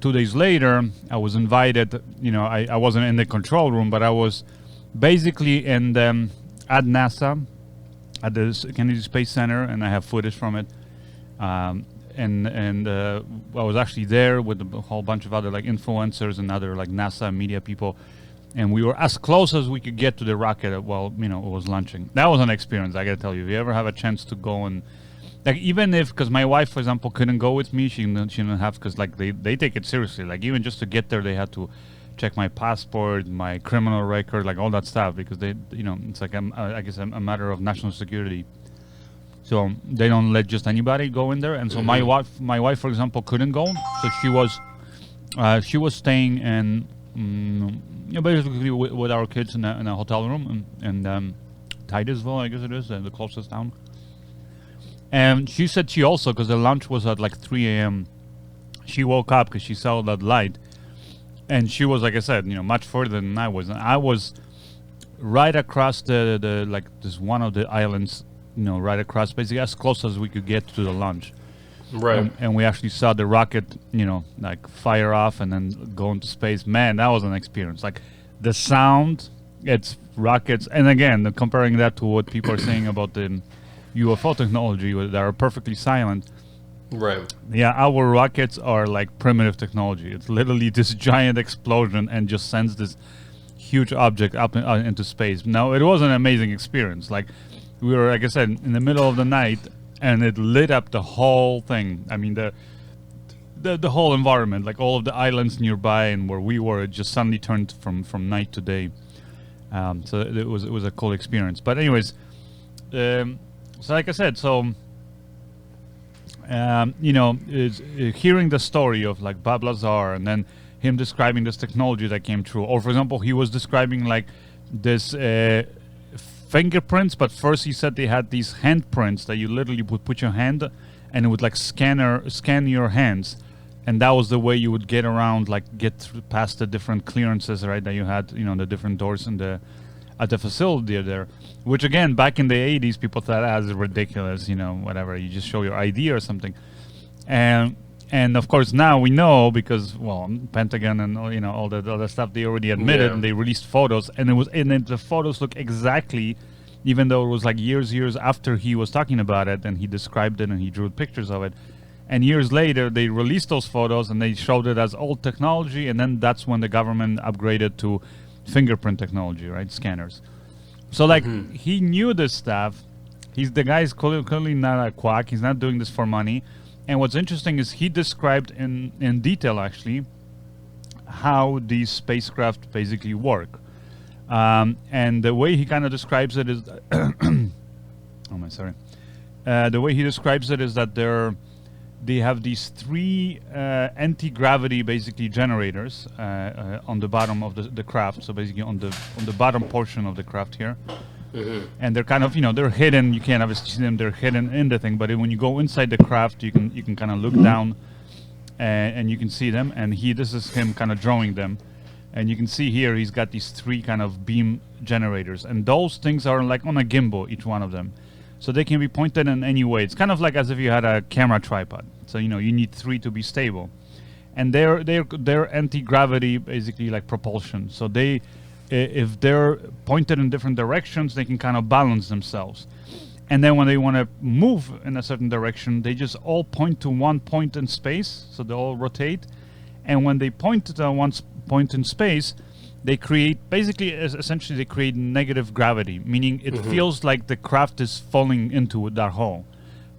2 days later, I was invited. I wasn't in the control room, but I was basically at NASA, at the Kennedy Space Center, and I have footage from it. And I was actually there with a whole bunch of other like influencers and other like NASA media people. And we were as close as we could get to the rocket while, it was launching. That was an experience, I gotta tell you. If you ever have a chance to go and, like, even if, because my wife, for example, couldn't go with me, she didn't have, because, like, they take it seriously. Like, even just to get there, they had to check my passport, my criminal record, like, all that stuff, because they, it's like, I guess, a matter of national security. So they don't let just anybody go in there. And so my wife, for example, couldn't go. So she was staying in basically with our kids in a hotel room in Titusville, I guess it is, the closest town. And she said she also, because the lunch was at like 3 a.m., she woke up because she saw that light. And she was, like I said, much further than I was. And I was right across the like this one of the islands, right across, basically as close as we could get to the launch. Right. And we actually saw the rocket, like fire off and then go into space. Man, that was an experience. Like the sound, it's rockets. And again, comparing that to what people are saying about the UFO technology that are perfectly silent. Right. Yeah, our rockets are like primitive technology. It's literally this giant explosion and just sends this huge object up into space. Now, it was an amazing experience. Like, we were, like I said, in the middle of the night, and it lit up the whole thing. I mean, the whole environment, like all of the islands nearby and where we were, it just suddenly turned from night to day. So it was a cool experience. But anyways, so like I said, hearing the story of like Bob Lazar and then him describing this technology that came true, or for example, he was describing like this fingerprints, but first he said they had these handprints that you literally would put your hand and it would like scan your hands, and that was the way you would get around, like get past the different clearances, right, that you had, the different doors at the facility there, which again, back in the 80s, people thought that was ridiculous, whatever, you just show your ID or something. And of course now we know because, well, Pentagon and all the other stuff, they already admitted, and they released photos, and the photos look exactly, even though it was like years after he was talking about it and he described it and he drew pictures of it. And years later, they released those photos and they showed it as old technology, and then that's when the government upgraded to fingerprint technology, right? Scanners. So like he knew this stuff. The guy's clearly not a quack. He's not doing this for money. And what's interesting is he described in detail actually how these spacecraft basically work. And the way he kind of describes it is the way he describes it is that they have these 3 anti-gravity basically generators on the bottom of the craft, so basically on the bottom portion of the craft here. And they're kind of, they're hidden, you can't obviously see them, they're hidden in the thing, but when you go inside the craft, you can kind of look down and you can see them, and this is him kind of drawing them. And you can see here he's got these 3 kind of beam generators, and those things are like on a gimbal, each one of them. So they can be pointed in any way. It's kind of like as if you had a camera tripod. So you need 3 to be stable, and they're anti-gravity, basically like propulsion. So if they're pointed in different directions, they can kind of balance themselves. And then when they want to move in a certain direction, they just all point to one point in space. So they all rotate, and when they point to one point in space, they create, essentially they create negative gravity, meaning it feels like the craft is falling into that hole.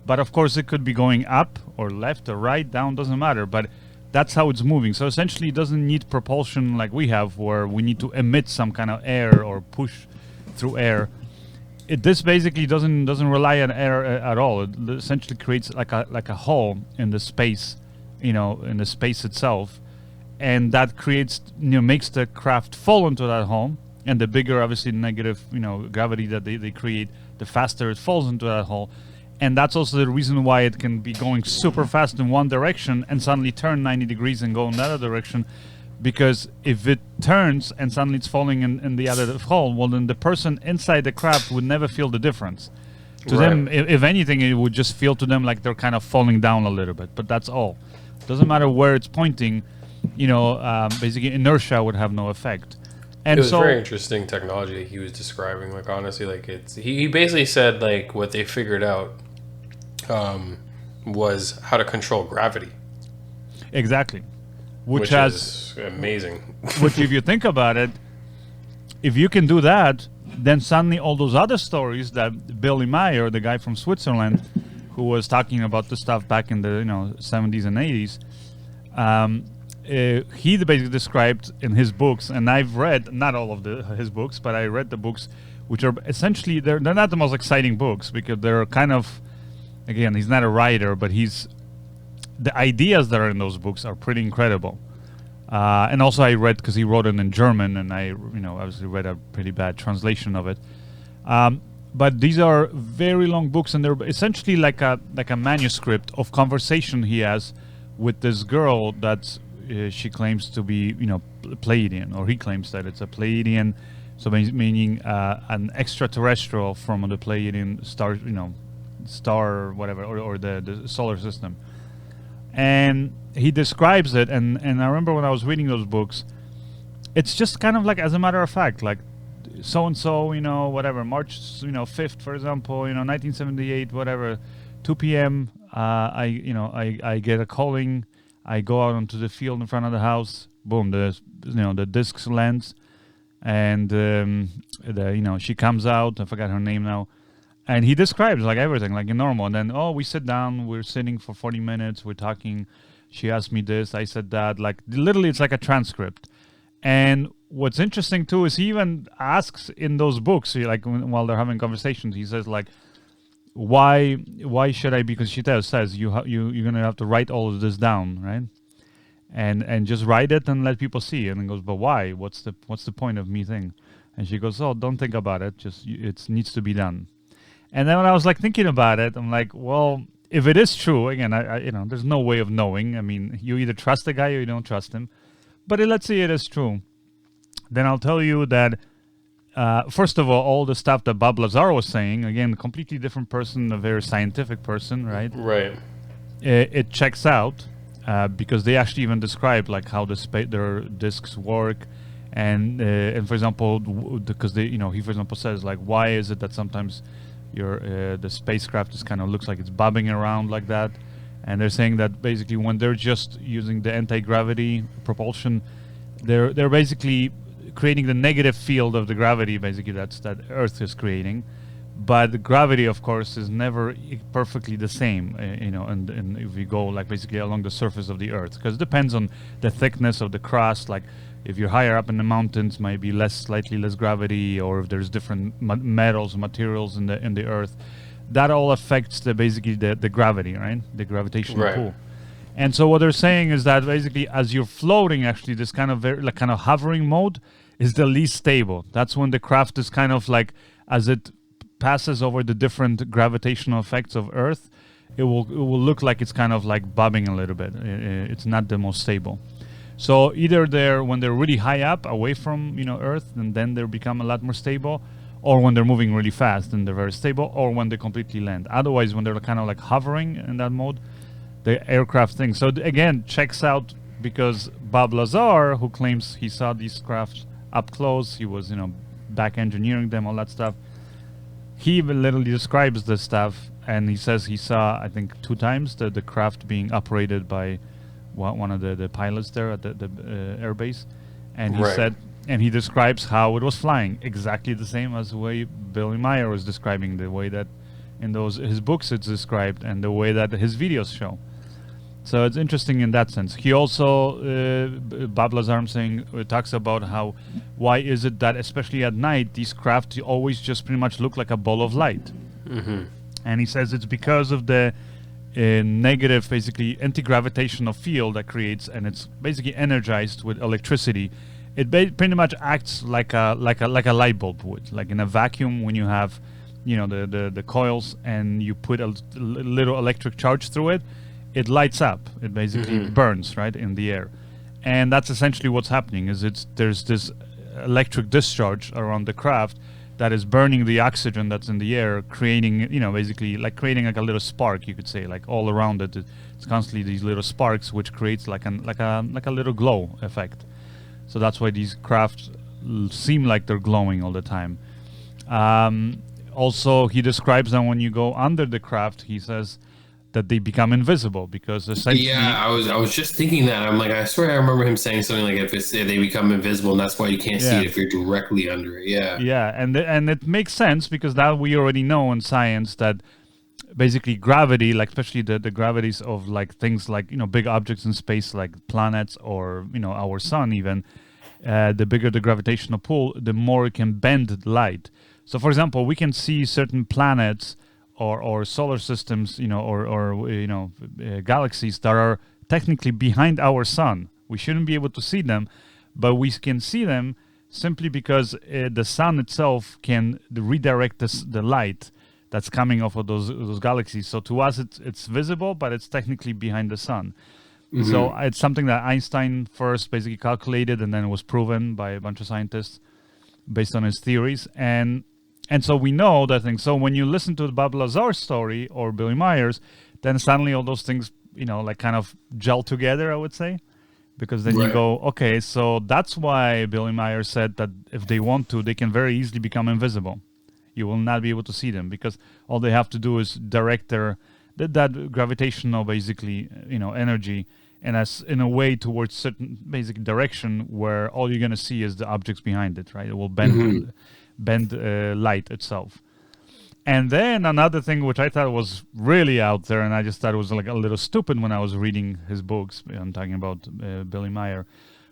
But of course it could be going up or left or right, down, doesn't matter, but that's how it's moving. So essentially it doesn't need propulsion like we have, where we need to emit some kind of air or push through air. This basically doesn't rely on air at all. It essentially creates like a hole in the space, in the space itself. And that creates, makes the craft fall into that hole. And the bigger, obviously, negative, gravity that they create, the faster it falls into that hole. And that's also the reason why it can be going super fast in one direction and suddenly turn 90 degrees and go in the other direction. Because if it turns and suddenly it's falling in the other hole, well, then the person inside the craft would never feel the difference. To them, if anything, it would just feel to them like they're kind of falling down a little bit. But that's all. Doesn't matter where it's pointing. Basically inertia would have no effect. And it was very interesting technology he was describing. Like, honestly, like he basically said like what they figured out was how to control gravity. Exactly. Which is amazing. Which, if you think about it, if you can do that, then suddenly all those other stories that Billy Meier, the guy from Switzerland, who was talking about this stuff back in the 70s and 80s, he basically described in his books, and I've read not all of his books, but I read the books, which are essentially they're not the most exciting books because they're kind of, again, he's not a writer, but the ideas that are in those books are pretty incredible. And also I read, because he wrote it in German, and I obviously read a pretty bad translation of it. But these are very long books, and they're essentially like a manuscript of conversation he has with this girl that's she claims to be Pleiadian, or he claims that it's a Pleiadian, so meaning an extraterrestrial from the Pleiadian star or whatever, or the solar system. And he describes it, and I remember when I was reading those books, it's just kind of like, as a matter of fact, like so and so, whatever, March 5th, for example, 1978, whatever, 2 p.m. I get a calling. I go out onto the field in front of the house. Boom, the disc lands, and she comes out. I forgot her name now. And he describes like everything, like normal. And then, we sit down. We're sitting for 40 minutes. We're talking. She asked me this. I said that. Like literally, it's like a transcript. And what's interesting too is he even asks in those books, like while they're having conversations, he says like, why should I? Because she says you're gonna have to write all of this down, right? And just write it and let people see. And he goes, but why? What's the point of me thing? And she goes, don't think about it. Just it needs to be done. And then when I was like thinking about it, I'm like, well, if it is true, again, I there's no way of knowing. I mean, you either trust the guy or you don't trust him. But let's say it is true. Then I'll tell you that, first of all the stuff that Bob Lazar was saying, again, a completely different person, a very scientific person, right? Right. It checks out because they actually even describe like how their discs work. And for example, because he for example says like, why is it that sometimes the spacecraft just kind of looks like it's bobbing around like that? And they're saying that basically when they're just using the anti-gravity propulsion, they're basically creating the negative field of the gravity, basically that Earth is creating. But the gravity, of course, is never perfectly the same, and if we go like basically along the surface of the Earth, because it depends on the thickness of the crust. Like if you're higher up in the mountains, might be slightly less gravity, or if there's different materials in the Earth, that all affects basically the gravity, right? The gravitational pull. And so what they're saying is that basically as you're floating, actually this kind of kind of hovering mode is the least stable. That's when the craft is kind of like, as it passes over the different gravitational effects of Earth, it will look like it's kind of like bobbing a little bit. It's not the most stable. So either when they're really high up away from Earth, and then they become a lot more stable, or when they're moving really fast and they're very stable, or when they completely land. Otherwise, when they're kind of like hovering in that mode, the aircraft thing. So again, checks out, because Bob Lazar, who claims he saw these craft up close, he was back engineering them, all that stuff. He even literally describes this stuff, and he says he saw, I think, 2 times the craft being operated by one of the pilots there at the air base, and he said, and he describes how it was flying exactly the same as the way Billy Meier was describing, the way that in his books it's described, and the way that his videos show. So it's interesting in that sense. He also, Bob Lazar, I'm saying, talks about why is it that especially at night these craft always just pretty much look like a ball of light. Mm-hmm. And he says it's because of the negative, basically anti-gravitational field that creates, and it's basically energized with electricity. It pretty much acts like a light bulb would, like in a vacuum when you have, the coils, and you put a little electric charge through it. It lights up. It basically burns right in the air, and that's essentially what's happening. There's this electric discharge around the craft that is burning the oxygen that's in the air, creating basically like creating like a little spark, you could say, like all around it. It's constantly these little sparks, which creates like a little glow effect. So that's why these crafts seem like they're glowing all the time. Also, he describes that when you go under the craft, he says that they become invisible, because essentially... Yeah, I was just thinking that. I'm like, I swear I remember him saying something like, if they become invisible, and that's why you can't see it if you're directly under it. Yeah. Yeah, and it makes sense, because that we already know in science that basically gravity, like especially the gravities of like things like, big objects in space like planets or, our sun even, the bigger the gravitational pull, the more it can bend light. So for example, we can see certain planets or solar systems, or galaxies that are technically behind our sun, We shouldn't be able to see them, but we can see them simply because the sun itself can redirect the light that's coming off of those galaxies. So to us, it's visible, but it's technically behind the sun. Mm-hmm. So it's something that Einstein first basically calculated, and then it was proven by a bunch of scientists based on his theories. And so we know that thing. So when you listen to the Bob Lazar story or Billy Meier's, then suddenly all those things, like kind of gel together, I would say. Because then you go, okay, so that's why Billy Meier said that if they want to, they can very easily become invisible. You will not be able to see them because all they have to do is direct that gravitational, basically, energy, and as in a way towards certain basic direction where all you're going to see is the objects behind it, right? It will bend light itself. And then another thing which I thought was really out there, and I just thought it was like a little stupid when I was reading his books, I'm talking about Billy Meier,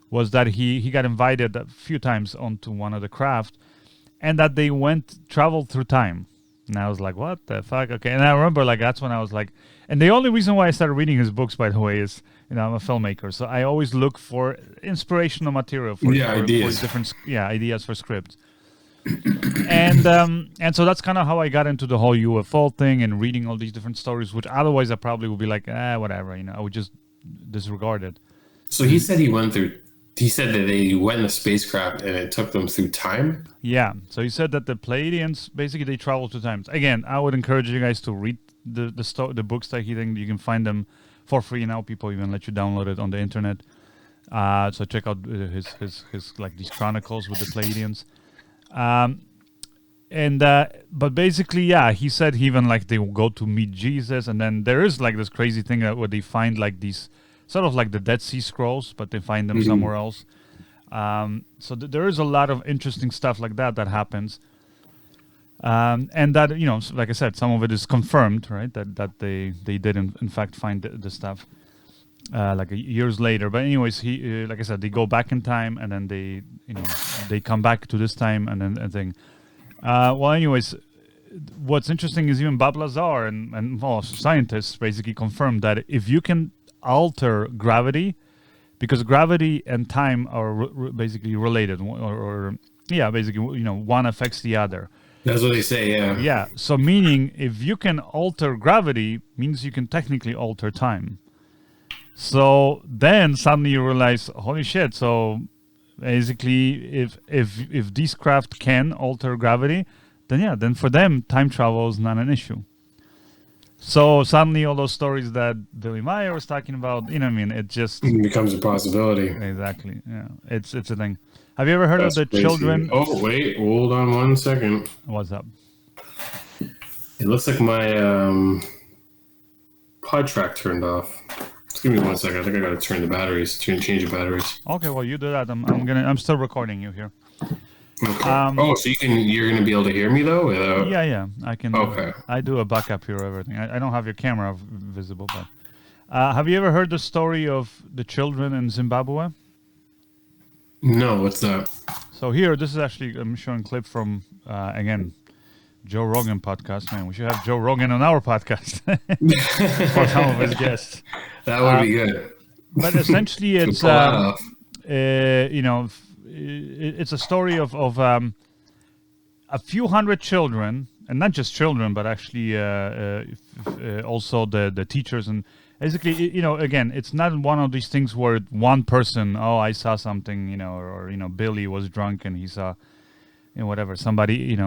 was that he got invited a few times onto one of the craft, and that they traveled through time. And I was like, what the fuck? Okay. And I remember that's when I was like, and the only reason why I started reading his books, by the way, is, I'm a filmmaker. So I always look for inspirational material for ideas. For different ideas for scripts. And so that's kind of how I got into the whole UFO thing and reading all these different stories, which otherwise I probably would be like, whatever, I would just disregard it. So he said he said that they went in a spacecraft and it took them through time? Yeah. So he said that the Pleiadians, basically they travel through time. Again, I would encourage you guys to read the books that he thinks. You can find them for free now. People even let you download it on the internet. So check out his these chronicles with the Pleiadians. But basically, he said even they will go to meet Jesus, and then there is this crazy thing where they find these sort of like the Dead Sea Scrolls, but they find them somewhere else. So there is a lot of interesting stuff like that happens. And that, like I said, some of it is confirmed, right? That they did in fact find the stuff years later. But anyways, he like I said, they go back in time, and then they come back to this time, and then thing. Well, anyways, what's interesting is even Bob Lazar and scientists basically confirmed that if you can alter gravity, because gravity and time are basically related, basically, one affects the other. That's what they say, yeah. Yeah, so meaning if you can alter gravity, means you can technically alter time. So then suddenly you realize, holy shit, so basically if these craft can alter gravity, then for them time travel is not an issue. So suddenly all those stories that Billy Meier was talking about, it just becomes a possibility. Exactly. Yeah. It's a thing. Have you ever heard of the crazy. children? Oh, wait, hold on 1 second. What's up? It looks like my pod track turned off. Just give me 1 second. I think I gotta change the batteries. Okay, well you do that. I'm still recording you here. Okay. So you're gonna be able to hear me though? Yeah, I can. Okay. I do a backup here of everything. I don't have your camera visible, but have you ever heard the story of the children in Zimbabwe? No, what's that? So here, this is actually, I'm showing a clip from again, Joe Rogan podcast. Man, we should have Joe Rogan on our podcast for some of his guests. That would be good. But essentially, it's it's a story of a few hundred children, and not just children, but actually also the teachers. And basically, again, it's not one of these things where one person, I saw something, or Billy was drunk and he saw, whatever, somebody,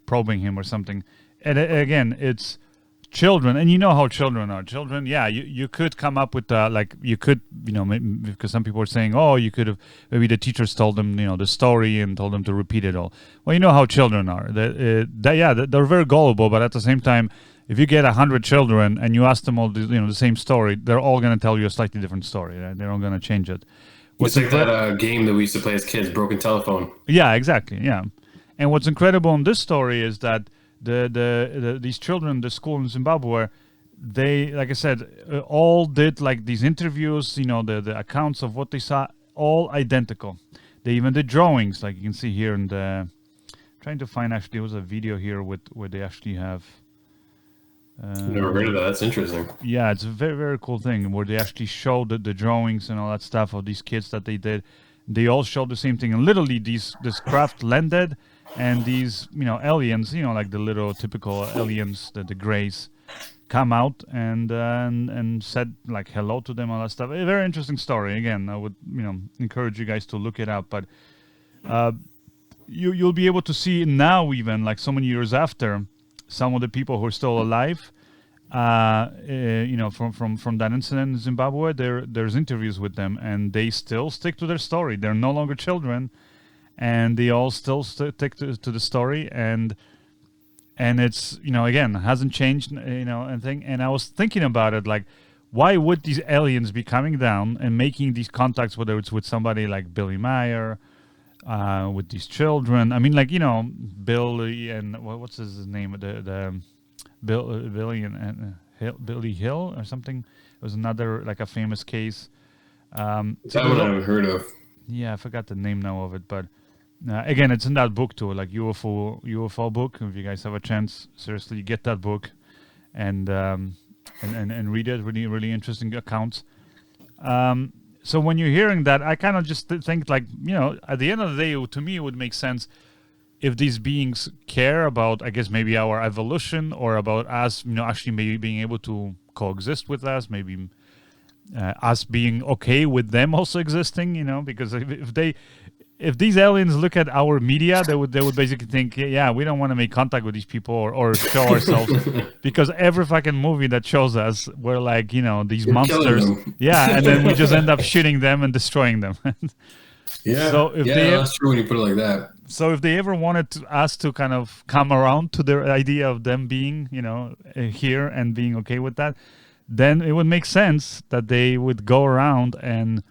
probing him or something. And again, it's children, and how children are. Children, you could come up with you could, because some people are saying, you could have, maybe the teachers told them, the story and told them to repeat it all. Well, how children are. They're very gullible, but at the same time, if you get 100 children and you ask them all, the same story, they're all going to tell you a slightly different story. Right? They're all going to change it. It's like that game that we used to play as kids, Broken Telephone. Yeah, exactly. Yeah, and what's incredible in this story is that these children, the school in Zimbabwe, they, like I said, all did these interviews. The accounts of what they saw, all identical. They even did drawings, like you can see here. And trying to find, actually, there was a video here where they actually have. Never heard of that. That's interesting. Yeah, it's a very, very cool thing where they actually show the drawings and all that stuff of these kids that they did. They all show the same thing. And literally, this craft landed, and these, aliens, like the little typical aliens, the Greys, come out and said, like, hello to them, all that stuff. A very interesting story. Again, I would, encourage you guys to look it up. But you'll be able to see now, even, like, so many years after, some of the people who are still alive, from that incident in Zimbabwe, there's interviews with them, and they still stick to their story. They're no longer children, and they all still stick to the story, and it's, again, hasn't changed, anything. And I was thinking about it, like, why would these aliens be coming down and making these contacts, whether it's with somebody like Billy Meier, with these children? I mean, like, Billy and what's his name? The Billy and Billy Hill or something. It was another, like, a famous case. That one I haven't heard of. Yeah, I forgot the name now of it, but again, it's in that book too, like UFO book. If you guys have a chance, seriously, get that book and read it. Really, really interesting accounts. So when you're hearing that, I kind of just think, like, at the end of the day, to me, it would make sense if these beings care about, I guess, maybe our evolution, or about us, actually maybe being able to coexist with us, maybe us being okay with them also existing, because if these aliens look at our media, they would basically think, yeah, we don't want to make contact with these people or show ourselves, because every fucking movie that shows us, we're like, these monsters, yeah, and then we just end up shooting them and destroying them. Yeah, so that's true when you put it like that. So if they ever wanted us to kind of come around to their idea of them being, here and being okay with that, then it would make sense that they would go around and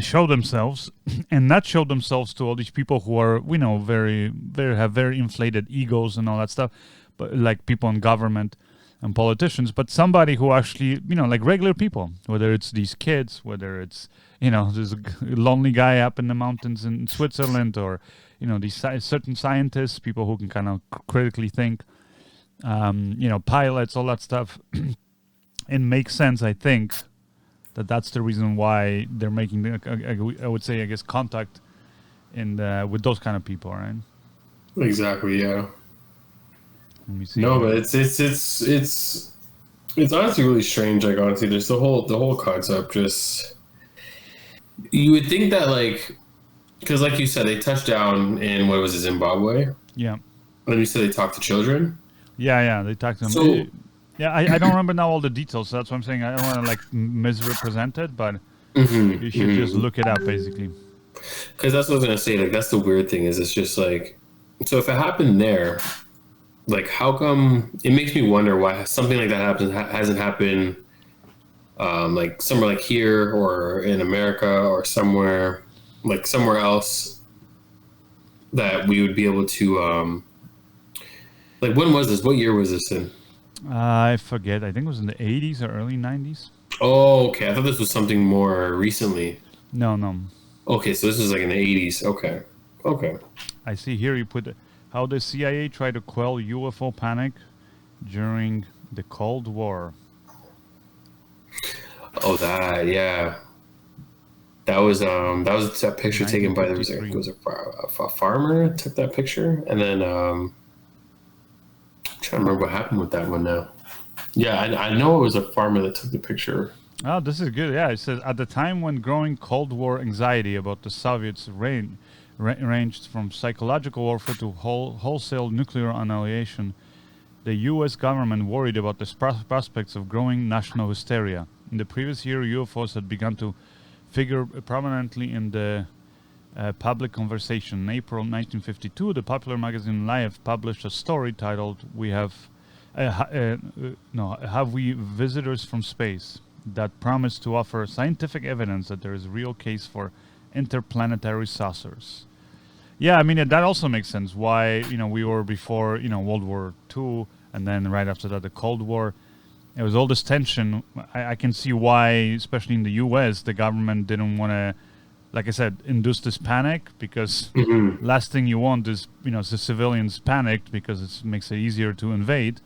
show themselves, and not show themselves to all these people who are, have very inflated egos and all that stuff, but like people in government and politicians, but somebody who actually, like regular people, whether it's these kids, whether it's, there's a lonely guy up in the mountains in Switzerland, or, these certain scientists, people who can kind of critically think, pilots, all that stuff. It makes sense, I think, that's the reason why they're making, I would say, I guess, contact with those kind of people, right? Exactly, yeah. Let me see. No, but it's honestly really strange. Like, honestly, there's the whole concept. Just, you would think that, like, because like you said, they touched down in, what was it, Zimbabwe? Yeah. And you said they talked to children? Yeah, they talked to them. So, yeah, I don't remember now all the details, so that's what I'm saying. I don't want to, like, misrepresent it, but you should just look it up, basically. Because that's what I was going to say. Like, that's the weird thing, is it's just like, so if it happened there, like, how come, it makes me wonder why something like that hasn't happened, like, somewhere like here, or in America, or somewhere else, that we would be able to, like, when was this? What year was this in? I forget. I think it was in the 80s or early 90s. Oh, okay. I thought this was something more recently. No. Okay, so this is like in the 80s. Okay. I see here you put how the CIA tried to quell UFO panic during the Cold War. Oh, that, yeah. That was that picture taken by, there was a farmer took that picture, and then I'm trying to remember what happened with that one now. Yeah, I know it was a farmer that took the picture. Oh, this is good. Yeah, it says, at the time when growing Cold War anxiety about the Soviets ranged from psychological warfare to wholesale nuclear annihilation, the U.S. government worried about the prospects of growing national hysteria. In the previous year, UFOs had begun to figure prominently in the public conversation. In April 1952, the popular magazine Life published a story titled Have We Visitors from Space?, that promised to offer scientific evidence that there is a real case for interplanetary saucers. Yeah, I mean, that also makes sense. Why, we were before, World War II, and then right after that, the Cold War. It was all this tension. I can see why, especially in the U.S., the government didn't want to, like I said, induce this panic, because last thing you want is, the civilians panicked, because it makes it easier to invade.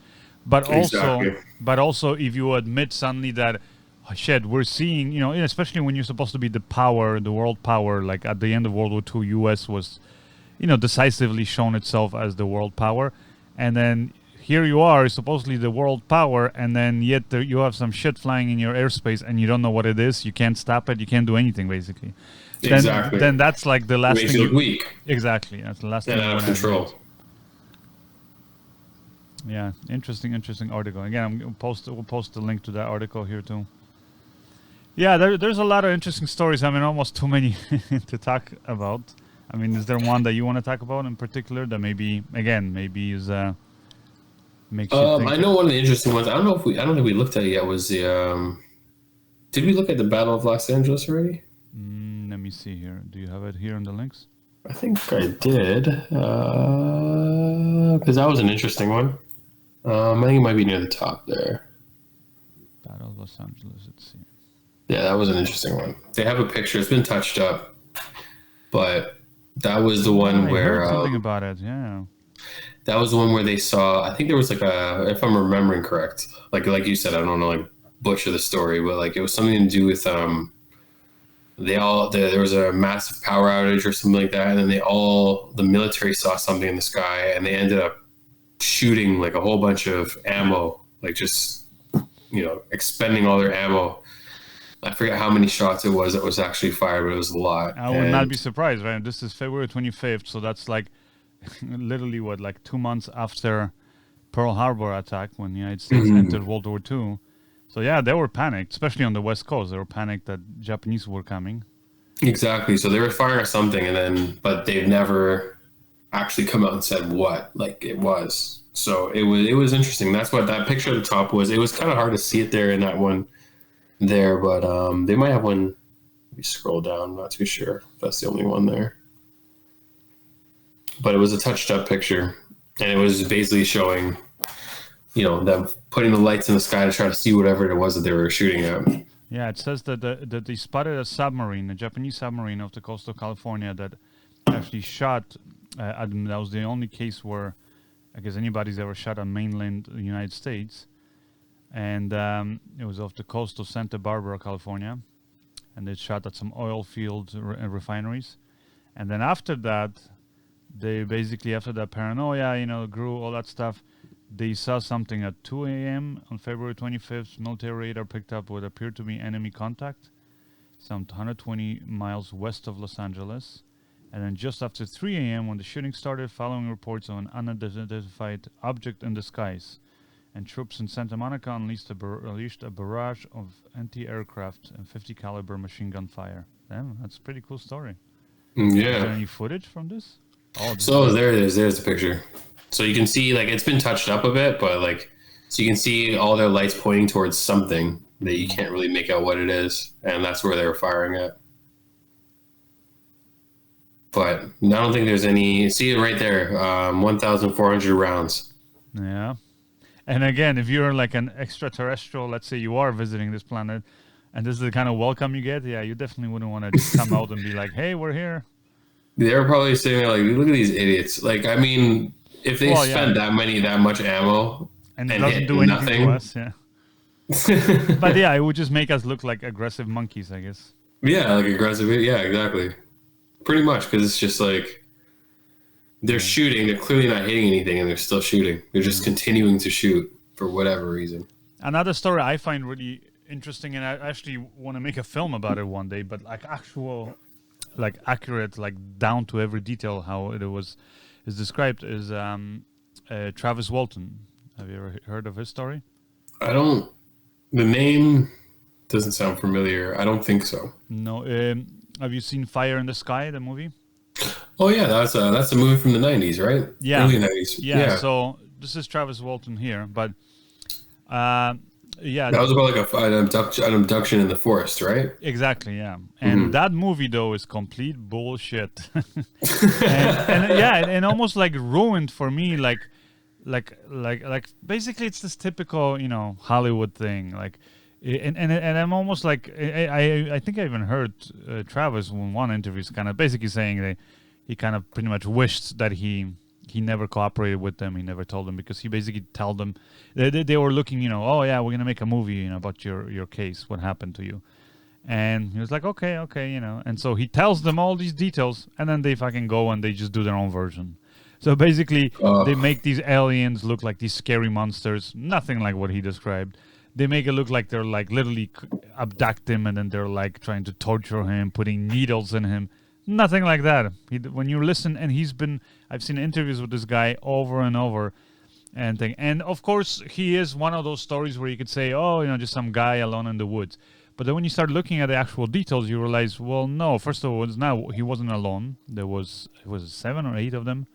But Exactly. also, if you admit suddenly that, oh, shit, we're seeing, you know, especially when you're supposed to be the power, the world power, like at the end of World War II, U.S. was, you know, decisively shown itself as the world power, and then here you are, supposedly the world power, and then yet you have some shit flying in your airspace, and you don't know what it is. You can't stop it. You can't do anything, basically. Exactly. Then that's like the last Makes thing. you look weak. Exactly. That's the last thing. And out of control. Yeah, interesting article. Again, we'll post the link to that article here too. Yeah, there's a lot of interesting stories. I mean, almost too many to talk about. I mean, is there one that you want to talk about in particular that maybe is makes you think? I know one of the interesting ones. I don't think we looked at it yet. Was the did we look at the Battle of Los Angeles already? Let me see here. Do you have it here in the links? I think I did, because that was an interesting one. I think it might be near the top there. Battle of Los Angeles. Let's see. Yeah, that was an interesting one. They have a picture. It's been touched up, but that was the one I where heard something about it. Yeah. that was the one where they saw. I think there was like if I'm remembering correct, like you said, I don't know, like butcher the story, but like it was something to do with there was a massive power outage or something like that, and then the military saw something in the sky, and they ended up shooting like a whole bunch of ammo, like just, you know, expending all their ammo. I forget how many shots it was that was actually fired, but it was a lot. I would not be surprised, right? This is February 25th, so that's like literally like 2 months after Pearl Harbor attack, when the United States entered World War II. So yeah, they were panicked, especially on the West Coast. They were panicked that Japanese were coming. Exactly. So they were firing at something, but they've never actually come out and said what like it was. So it was interesting. That's what that picture at the top was. It was kind of hard to see it there in that one there, but they might have one. Let me scroll down. I'm not too sure if that's the only one there. But it was a touched up picture, and it was basically showing, you know, them putting the lights in the sky to try to see whatever it was that they were shooting at. Yeah, it says that that they spotted a submarine, a Japanese submarine off the coast of California that actually shot. That was the only case where I guess anybody's ever shot on mainland United States, and it was off the coast of Santa Barbara, California, and they shot at some oil field refineries, and then after that, they basically, after that paranoia, you know, grew all that stuff. They saw something at 2 a.m. on February 25th. Military radar picked up what appeared to be enemy contact, some 120 miles west of Los Angeles. And then just after 3 a.m., when the shooting started, following reports of an unidentified object in the skies, and troops in Santa Monica unleashed a barrage of anti-aircraft and 50 caliber machine gun fire. Damn, that's a pretty cool story. Yeah. Is there any footage from this? Oh, So there it is. There's the picture. So you can see, like, it's been touched up a bit, but like, so you can see all their lights pointing towards something that you can't really make out what it is, and that's where they were firing at. But I don't think there's any. See it right there, 1,400 rounds. Yeah. And again, if you're like an extraterrestrial, let's say you are visiting this planet, and this is the kind of welcome you get, yeah, you definitely wouldn't want to just come out and be like, hey, we're here. They're probably saying like, look at these idiots. Like, I mean, if they spend that much ammo and it doesn't do anything to us, yeah. But yeah, it would just make us look like aggressive monkeys, I guess. Yeah, like aggressive. Yeah, exactly. Pretty much, because it's just like they're shooting. They're clearly not hitting anything, and they're still shooting. They're just continuing to shoot for whatever reason. Another story I find really interesting, and I actually want to make a film about it one day, but like actual, like accurate, like down to every detail how it is described is Travis Walton. Have you ever heard of his story? I don't. The name doesn't sound familiar. I don't think so. No. Have you seen Fire in the Sky, the movie? Oh yeah, that's a movie from the 90s, right? Yeah, early 90s. Yeah. So this is Travis Walton here, but yeah, that was about like an abduction in the forest, right? Exactly. Yeah, and that movie though is complete bullshit, and almost like ruined for me, like basically it's this typical, you know, Hollywood thing, like. And I'm almost like I think I even heard Travis in one interview kind of basically saying that he kind of pretty much wished that he he never cooperated with them. He never told them, because he basically told them they were looking, oh yeah, we're gonna make a movie, about your case, what happened to you. And he was like, okay, and so he tells them all these details, and then they fucking go and they just do their own version. So basically, they make these aliens look like these scary monsters, nothing like what he described. They make it look like they're like literally abduct him, and then they're like trying to torture him, putting needles in him. Nothing like that. When you listen, and I've seen interviews with this guy over and over, and of course he is one of those stories where you could say, oh, just some guy alone in the woods. But then when you start looking at the actual details, you realize, well, no. First of all, he wasn't alone. There was 7 or 8 of them,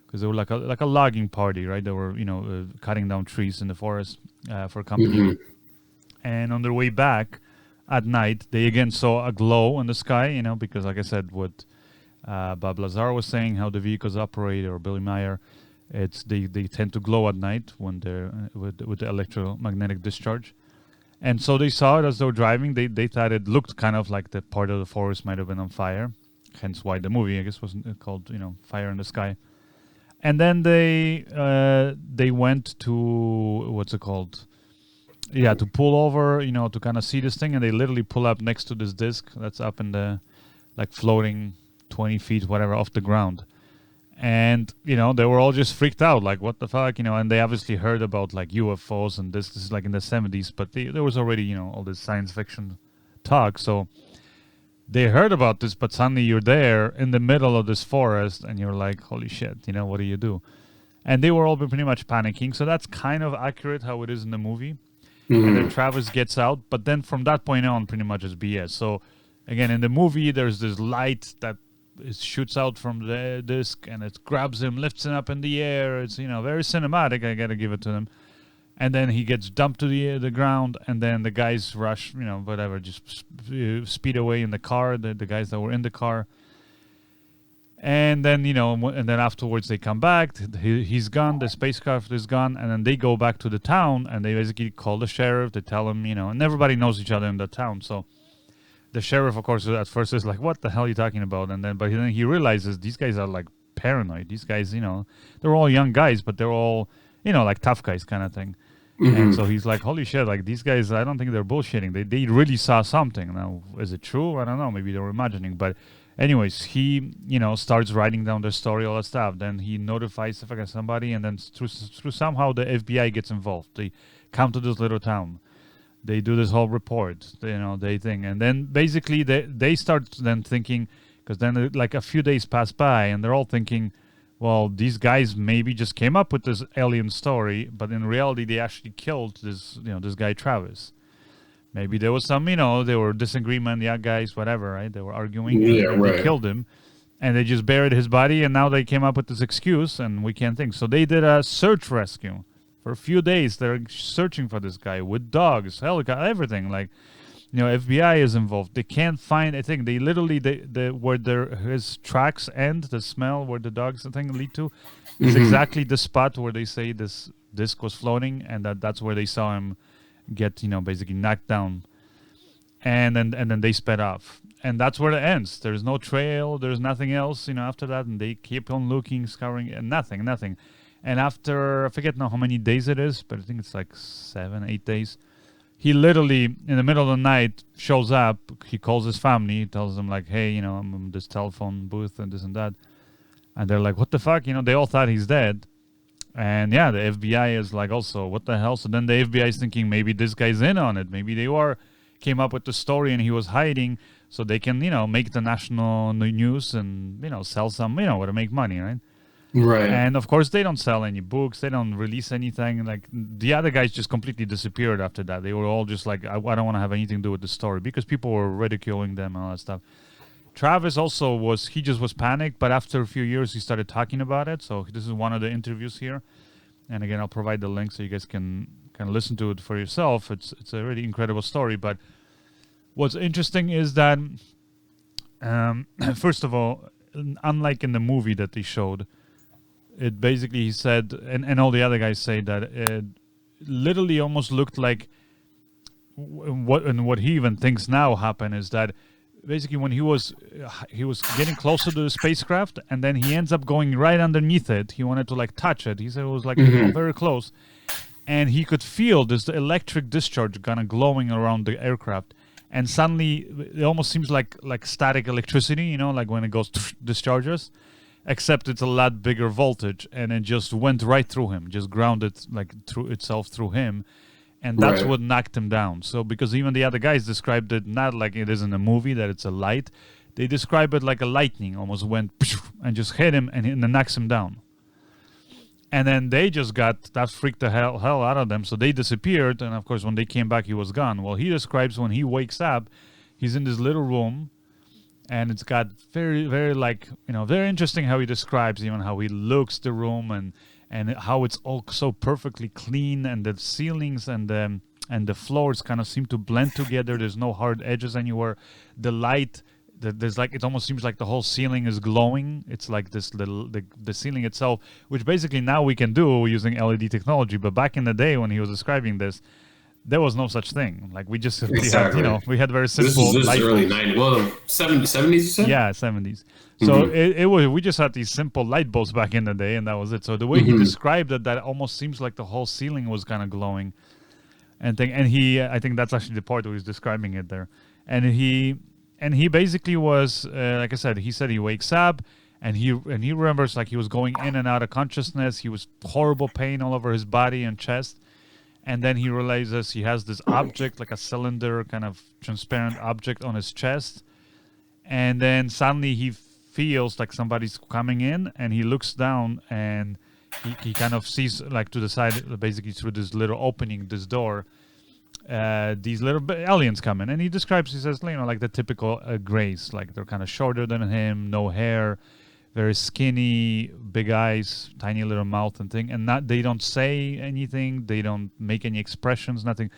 because they were like a logging party, right? They were cutting down trees in the forest for company. And on their way back at night, they again saw a glow in the sky, because like I said, what Bob Lazar was saying, how the vehicles operate, or Billy Meier, they tend to glow at night when they're with the electromagnetic discharge. And so they saw it as they were driving. They thought it looked kind of like the part of the forest might have been on fire. Hence why the movie, I guess, wasn't called, Fire in the Sky. And then they went to, what's it called? Yeah, to pull over, to kind of see this thing. And they literally pull up next to this disc that's up in the, like, floating 20 feet, whatever, off the ground. And, they were all just freaked out, like, what the fuck, and they obviously heard about, like, UFOs, and this is, like, in the 70s, but there was already, all this science fiction talk, so they heard about this, but suddenly you're there in the middle of this forest, and you're like, holy shit, what do you do? And they were all pretty much panicking, so that's kind of accurate how it is in the movie. And then Travis gets out, but then from that point on, pretty much it's BS. So, again, in the movie, there's this light that it shoots out from the disc, and it grabs him, lifts him up in the air. It's very cinematic. I gotta give it to them. And then he gets dumped to the ground, and then the guys rush, whatever, just speed away in the car. The guys that were in the car, and then and then afterwards they come back. He's gone. The spacecraft is gone, and then they go back to the town, and they basically call the sheriff. They tell him, and everybody knows each other in the town, so. The sheriff, of course, at first is like, what the hell are you talking about? But then he realizes these guys are like paranoid. These guys, they're all young guys, but they're all, like tough guys kind of thing. And so he's like, holy shit, like these guys, I don't think they're bullshitting. They really saw something. Now, is it true? I don't know. Maybe they were imagining. But anyways, he, starts writing down their story, all that stuff. Then he notifies somebody, and then through somehow the FBI gets involved. They come to this little town. They do this whole report, they think. And then basically they start then thinking, because then like a few days pass by, and they're all thinking, well, these guys maybe just came up with this alien story, but in reality they actually killed this, this guy Travis. Maybe there was some, they were disagreement, guys, whatever, right? They were arguing, and they killed him. And they just buried his body, and now they came up with this excuse, and we can't think. So they did a search rescue. For a few days, they're searching for this guy with dogs, helicopter, everything. Like, FBI is involved. They can't find a thing. They literally, where his tracks end, the smell where the dogs lead to, is exactly the spot where they say this disc was floating, and that's where they saw him get, basically knocked down. And then they sped off. And that's where it ends. There's no trail. There's nothing else, after that. And they keep on looking, scouring, and nothing. And after, I forget now how many days it is, but I think it's like 7, 8 days. He literally, in the middle of the night, shows up. He calls his family. He tells them, like, hey, I'm in this telephone booth and this and that. And they're like, what the fuck? They all thought he's dead. And yeah, the FBI is like, also, what the hell? So then the FBI is thinking, maybe this guy's in on it. Maybe they came up with the story and he was hiding so they can, make the national news and, sell some, to make money, right? Right. And of course, they don't sell any books. They don't release anything. Like the other guys just completely disappeared after that. They were all just like, I don't want to have anything to do with the story, because people were ridiculing them and all that stuff. Travis also was panicked, but after a few years, he started talking about it. So this is one of the interviews here. And again, I'll provide the link so you guys can listen to it for yourself. It's a really incredible story. But what's interesting is that, first of all, unlike in the movie that they showed, it basically, he said, and all the other guys say that it literally almost looked like what he even thinks now happened is that basically when he was getting closer to the spacecraft, and then he ends up going right underneath it. He wanted to like touch it. He said it was like very close, and he could feel this electric discharge kind of glowing around the aircraft. And suddenly, it almost seems like static electricity, you know, like when it goes discharges, except it's a lot bigger voltage, and it just went right through him, just grounded like through itself through him, and that's what knocked him down. So because even the other guys described it not like it is in a movie that it's a light, they describe it like a lightning almost went and just hit him and then knocks him down. And then they just that freaked the hell out of them. So they disappeared. And of course, when they came back, he was gone. Well, he describes when he wakes up, he's in this little room, and it's got very, very like, you know, very interesting how he describes even how he looks the room and how it's all so perfectly clean, and the ceilings and the floors kind of seem to blend together. There's no hard edges anywhere. The light, there's like, it almost seems like the whole ceiling is glowing. It's like this little the ceiling itself, which basically now we can do using LED technology. But back in the day when he was describing this, there was no such thing. Like we just we had very simple. This is early 90s. Well, 70s. You said? Yeah, 70s. So it was, we just had these simple light bulbs back in the day, and that was it. So the way he described it, that almost seems like the whole ceiling was kind of glowing, and I think that's actually the part where he's describing it there, and he basically was like I said, he said he wakes up and he remembers like he was going in and out of consciousness. He was horrible pain all over his body and chest. And then he realizes he has this object, like a cylinder, kind of transparent object on his chest. And then suddenly he feels like somebody's coming in, and he looks down, and he kind of sees like to the side, basically through this little opening, this door, these little aliens come in. And he describes, he says, you know, like the typical grays, like they're kind of shorter than him, no hair, very skinny, big eyes, tiny little mouth and thing, and they don't say anything, they don't make any expressions, nothing.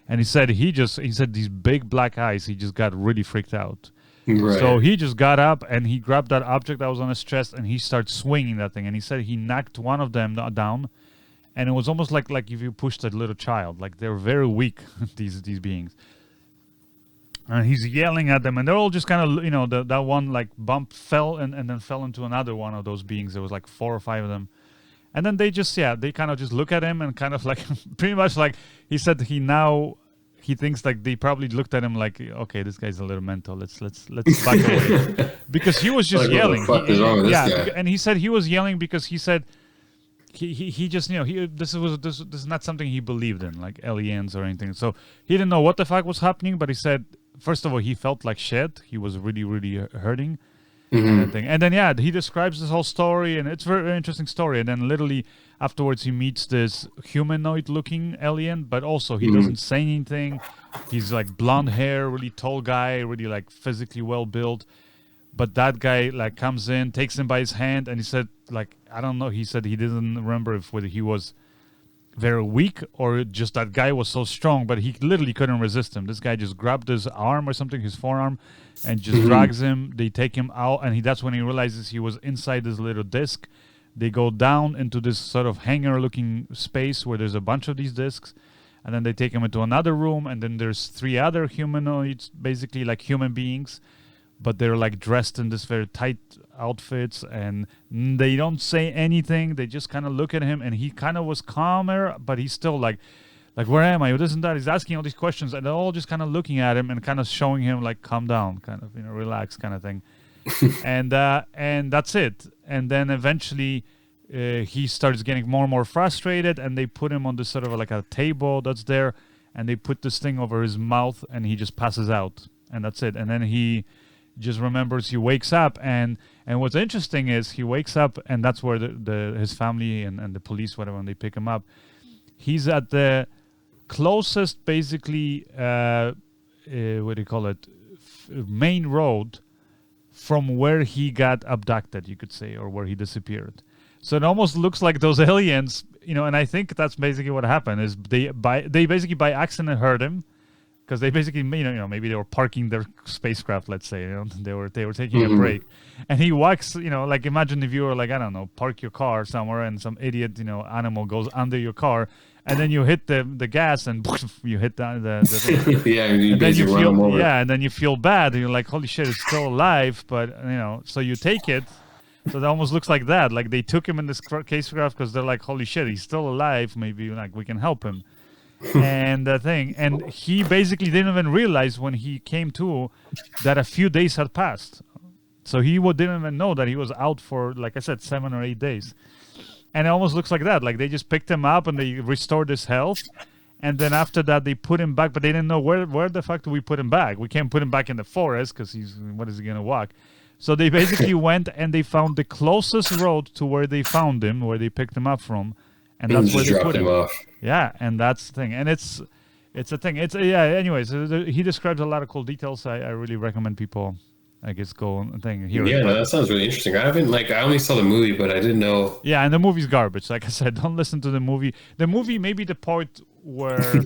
And he said these big black eyes, he just got really freaked out. Right. So he just got up and he grabbed that object that was on his chest and he started swinging that thing. And he said he knocked one of them down, and it was almost like if you pushed a little child. Like they're very weak, these beings. And he's yelling at them, and they're all just kind of, you know, that one like bump fell and then fell into another one of those beings. There was like 4 or 5 of them. And then they kind of just look at him and kind of like, pretty much like he said he thinks like they probably looked at him like, okay, this guy's a little mental. Let's back away. Because he was just like, yelling. What the fuck is wrong with this guy? And he said he was yelling because he said he just, you know, this is not something he believed in, like aliens or anything. So he didn't know what the fuck was happening, but he said, first of all, he felt like shit. He was really, really hurting. And then, he describes this whole story, and it's a very, very interesting story. And then literally afterwards, he meets this humanoid-looking alien, but also he doesn't say anything. He's like blonde hair, really tall guy, really like physically well-built. But that guy like comes in, takes him by his hand, and he said, like, I don't know, he said he didn't remember whether he was very weak or just that guy was so strong, but he literally couldn't resist him. This guy just grabbed his arm or something, his forearm, and just drags him. They take him out, and that's when he realizes he was inside this little disc. They go down into this sort of hangar-looking space where there's a bunch of these discs, and then they take him into another room, and then there's 3 other humanoids, basically like human beings, but they're like dressed in this very tight outfits, and they don't say anything. They just kind of look at him, and he kind of was calmer, but he's still like where am I? This and that. He's asking all these questions, and they're all just kind of looking at him and kind of showing him like, calm down, kind of, you know, relax, kind of thing. And that's it. And then eventually he starts getting more and more frustrated, and they put him on this sort of like a table that's there, and they put this thing over his mouth, and he just passes out, and that's it. And then he just remembers, he wakes up, and what's interesting is he wakes up, and that's where his family and the police, whatever, when they pick him up, he's at the closest, basically, what do you call it, main road from where he got abducted, you could say, or where he disappeared. So it almost looks like those aliens, you know, and I think that's basically what happened, is they basically by accident heard him, because they basically, you know, maybe they were parking their spacecraft, let's say, you know, they were taking a break, and he walks, you know, like imagine if you were like, I don't know, park your car somewhere and some idiot, you know, animal goes under your car, and then you hit the gas and you hit the thing. Yeah, and you And then you basically run them feel over. and then you feel bad, and you're like, holy shit, it's still alive. But so you take it. So that almost looks like that. Like they took him in this casecraft because they're like, holy shit, he's still alive. Maybe like we can help him. And the thing, and he basically didn't even realize when he came to that a few days had passed. So he didn't even know that he was out for, like I said, 7 or 8 days. And it almost looks like that. Like they just picked him up and they restored his health. And then after that, they put him back, but they didn't know where the fuck do we put him back? We can't put him back in the forest because what is he going to walk? So they basically went and they found the closest road to where they found him, where they picked him up from. And that's where they put him off. Yeah, and that's the thing. And it's a thing. Anyways, he describes a lot of cool details. I really recommend people, I guess, go and hear it. Yeah, no, that sounds really interesting. I only saw the movie, but I didn't know. Yeah, and the movie's garbage. Like I said, don't listen to the movie. The movie, maybe the part where...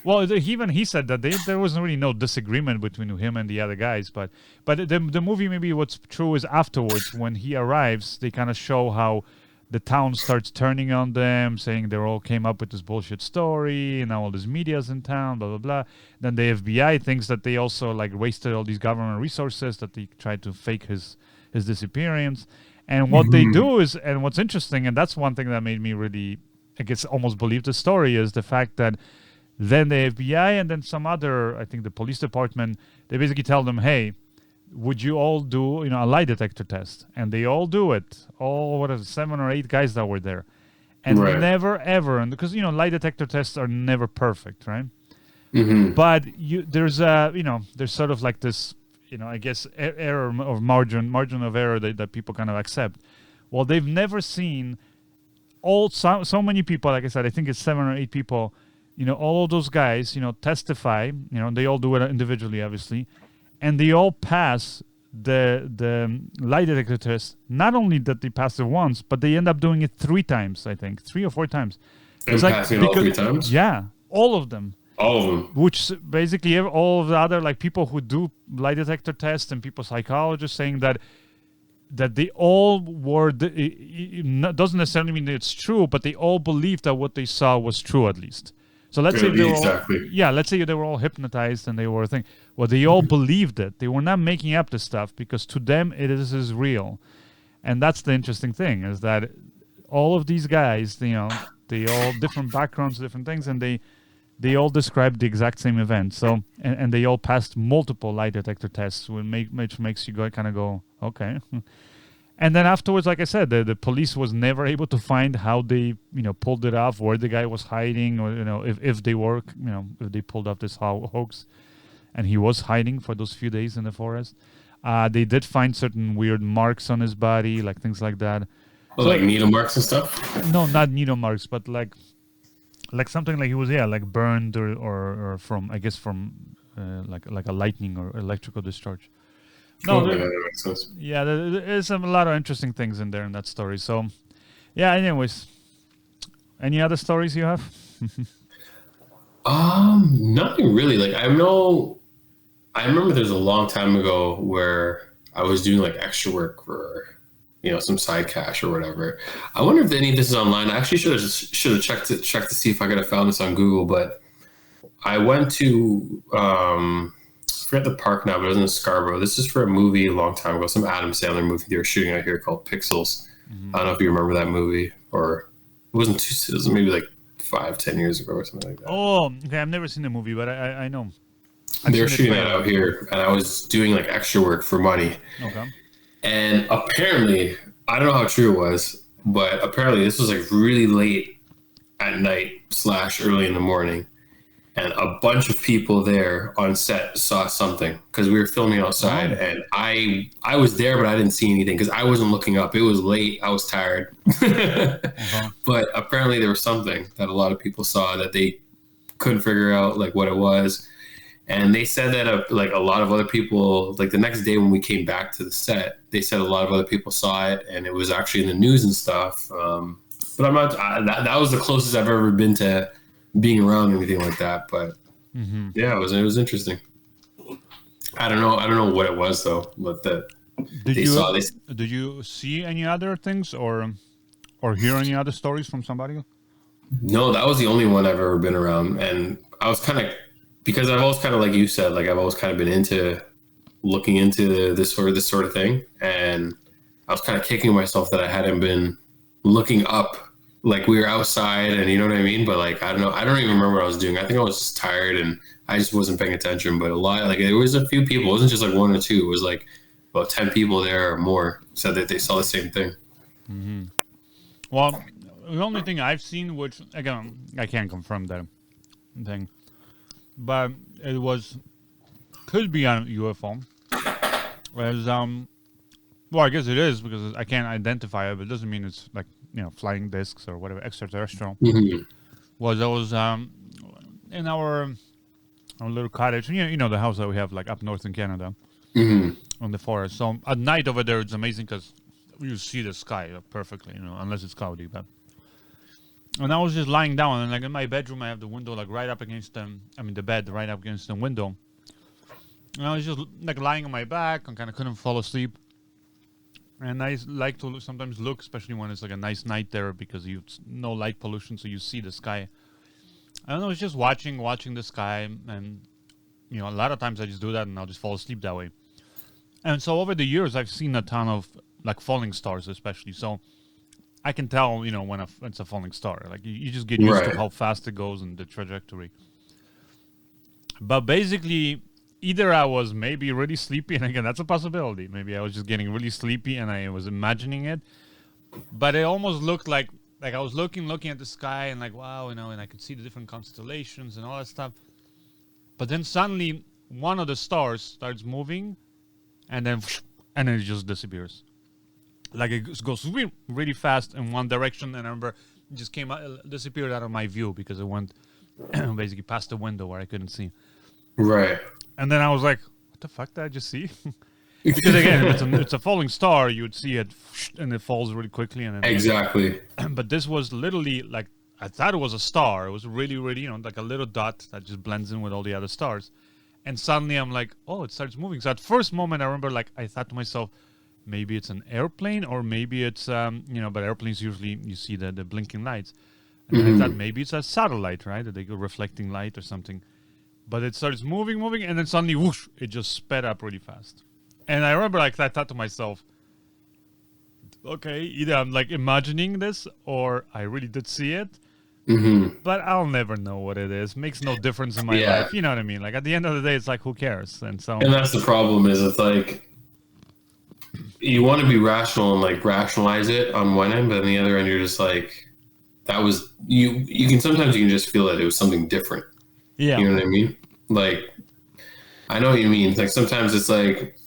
Well, he said that there wasn't really no disagreement between him and the other guys, but the movie, maybe what's true is afterwards, when he arrives, they kind of show how the town starts turning on them, saying they all came up with this bullshit story, and now all this media's in town, blah, blah, blah. Then the FBI thinks that they also wasted all these government resources, that they tried to fake his disappearance. And what they do is, and what's interesting, and that's one thing that made me really, I guess, almost believe the story, is the fact that then the FBI and then some other, I think the police department, they basically tell them, hey, would you all do, a lie detector test? And they all do it. All, 7 or 8 guys that were there. And never, ever, and because, lie detector tests are never perfect, right? Mm-hmm. But there's there's sort of like this, I guess, error or margin of error that people kind of accept. Well, they've never seen so many people, like I said, I think it's 7 or 8 people, all of those guys, testify, they all do it individually, obviously, and they all pass the lie detector test. Not only that they pass it once, but they end up doing it 3 times, I think, 3 or 4 times. And passing it all 3 times? Yeah, all of them. All of them. Which basically all of the other people who do lie detector tests and people psychologists saying that they all were, it doesn't necessarily mean that it's true, but they all believed that what they saw was true at least. So let's say let's say they were all hypnotized and they were thinking, well, they all believed it. They were not making up the stuff because to them it is real. And that's the interesting thing, is that all of these guys, they all different backgrounds, different things, and they all described the exact same event. So and they all passed multiple lie detector tests, which makes you go, okay. And then afterwards, like I said, the police was never able to find how they, pulled it off, where the guy was hiding, or, if they were, if they pulled off this hoax, and he was hiding for those few days in the forest. They did find certain weird marks on his body, like things like that. Oh, so, like needle marks and stuff? No, not needle marks, but like something like he was, burned or from, I guess, from like a lightning or electrical discharge. No, that makes sense. Yeah, there's a lot of interesting things in there in that story. So, yeah. Anyways, any other stories you have? Nothing really. I remember there's a long time ago where I was doing extra work for, some side cash or whatever. I wonder if any of this is online. I actually should have checked to see if I could have found this on Google. But I went to I forget the park now, but it was in Scarborough. This is for a movie a long time ago, some Adam Sandler movie they were shooting out here called Pixels. Mm-hmm. I don't know if you remember that movie, or it was maybe 5-10 years ago or something like that. Oh, okay. I've never seen the movie, but I know. They were shooting that out here, and I was doing extra work for money. Okay. And apparently, I don't know how true it was, but apparently this was really late at night / early in the morning. And a bunch of people there on set saw something because we were filming outside. And I was there, but I didn't see anything because I wasn't looking up. It was late. I was tired. But apparently there was something that a lot of people saw that they couldn't figure out what it was. And they said that a lot of other people, the next day when we came back to the set, they said a lot of other people saw it and it was actually in the news and stuff. But I'm not, that was the closest I've ever been to being around anything like that, but yeah, it was interesting. I don't know what it was though, but did you see any other things or hear any other stories from somebody? No, that was the only one I've ever been around, and I was kind of, because I've always kind of, like you said, like I've always kind of been into looking into this sort of thing, and I was kind of kicking myself that I hadn't been looking up. Like we were outside, and you know what I mean. But like I don't know, I don't even remember what I was doing. I think I was just tired, and I just wasn't paying attention. But a lot, like there was a few people. It wasn't just like one or two. It was like about 10 people there or more said that they saw the same thing. Mm-hmm. Well, the only thing I've seen, which again I can't confirm that thing, but it could be a UFO. As well, I guess it is because I can't identify it, but it doesn't mean it's like flying discs or whatever extraterrestrial. Mm-hmm. Was in our little cottage, you know the house that we have like up north in Canada, on the forest. So at night over there, it's amazing because you see the sky perfectly, unless it's cloudy. But and I was just lying down, and like in my bedroom, I have the window like right up against the bed right up against the window. And I was just like lying on my back and kind of couldn't fall asleep. And I like to sometimes look, especially when it's like a nice night there, because no light pollution, so you see the sky. And I was just watching the sky, and a lot of times I just do that, and I'll just fall asleep that way. And so over the years, I've seen a ton of like falling stars, especially. So I can tell, when it's a falling star. Like you just get used to how fast it goes and the trajectory. But basically, either I was maybe really sleepy, and again, that's a possibility. Maybe I was just getting really sleepy and I was imagining it. But it almost looked like I was looking at the sky and like, wow, and I could see the different constellations and all that stuff. But then suddenly one of the stars starts moving, and then it just disappears. Like it goes really, really fast in one direction, and I remember it just disappeared out of my view because it went basically past the window where I couldn't see. Right. And then I was like, what the fuck did I just see? Because again, if it's a falling star, you would see it and it falls really quickly. And then Exactly. But this was literally like, I thought it was a star. It was really, really, like a little dot that just blends in with all the other stars. And suddenly I'm like, oh, it starts moving. So at first moment, I remember like, I thought to myself, maybe it's an airplane, or maybe it's, but airplanes usually, you see the blinking lights. And I thought maybe it's a satellite, right? That they go reflecting light or something. But it starts moving, and then suddenly, whoosh, it just sped up really fast. And I remember like I thought to myself, okay, either I'm like imagining this or I really did see it. But I'll never know what it is. Makes no difference in my life. You know what I mean? Like at the end of the day, it's like, who cares? And that's the problem is it's like, you want to be rational and like rationalize it on one end, but on the other end, you're just like, that was, you can just feel that it was something different. Yeah. You know what I mean? Like, I know what you mean. Like sometimes it's like,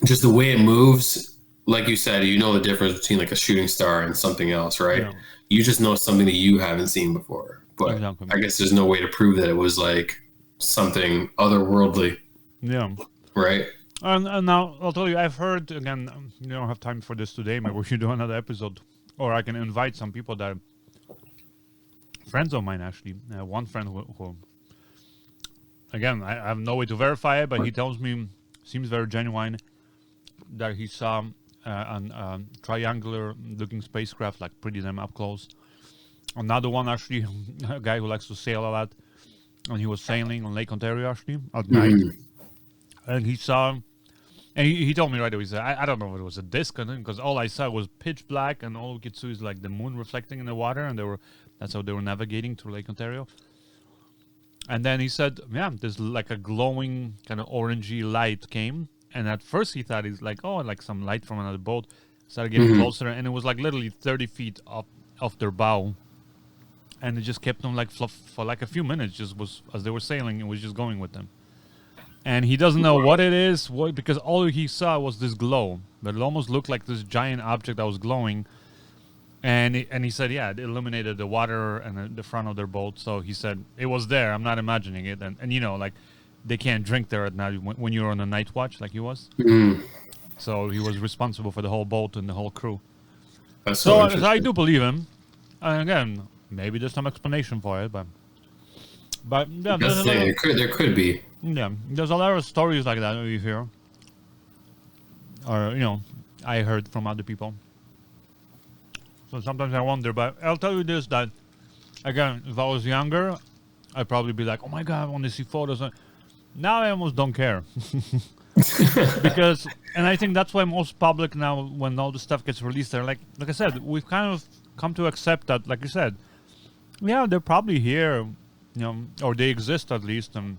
just the way it moves, like you said, the difference between like a shooting star and something else, right? Yeah. You just know something that you haven't seen before. But exactly. I guess there's no way to prove that it was like something otherworldly. Yeah. Right? And now I'll tell you, I've heard, again, you don't have time for this today, maybe we should do another episode. Or I can invite some people that, friends of mine actually, one friend who again, I have no way to verify it, but he tells me, seems very genuine, that he saw a triangular-looking spacecraft, like pretty damn up close. Another one, actually, a guy who likes to sail a lot, and he was sailing on Lake Ontario, actually, at night. And he saw, and he told me right away, he said, I don't know if it was a disc, because all I saw was pitch black, and all we could see is like the moon reflecting in the water, and that's how they were navigating through Lake Ontario. And then he said, yeah, there's like a glowing kind of orangey light came. And at first he thought it's like, oh, like some light from another boat. Started getting closer, and it was like literally 30 feet off their bow. And it just kept them like for like a few minutes, just was, as they were sailing, it was just going with them. And he doesn't know what it is, because all he saw was this glow. But it almost looked like this giant object that was glowing. And he said, yeah, it illuminated the water and the front of their boat. So he said, it was there. I'm not imagining it. And like, they can't drink there at night when you're on a night watch like he was. So he was responsible for the whole boat and the whole crew. So I do believe him. And again, maybe there's some explanation for it, but yeah, there could be. Yeah, there's a lot of stories like that you hear, or I heard from other people. So sometimes I wonder, but I'll tell you this, that again, if I was younger, I'd probably be like, oh my God, I want to see photos. Now I almost don't care. Because, and I think that's why most public now, when all the stuff gets released, they're like I said, we've kind of come to accept that, like you said, yeah, they're probably here, or they exist at least. And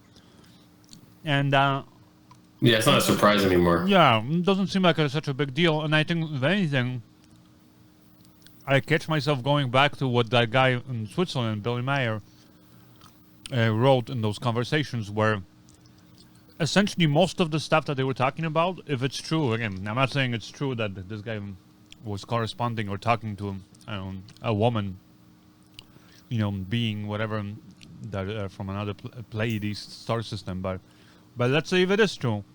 Yeah, it's not a surprise anymore. yeah, it doesn't seem like it's such a big deal. And I think, if anything, I catch myself going back to what that guy in Switzerland, Billy Meier, wrote in those conversations, where essentially most of the stuff that they were talking about, if it's true, again, I'm not saying it's true that this guy was corresponding or talking to a woman, being whatever, that from another Pleiades star system, but let's say if it is true,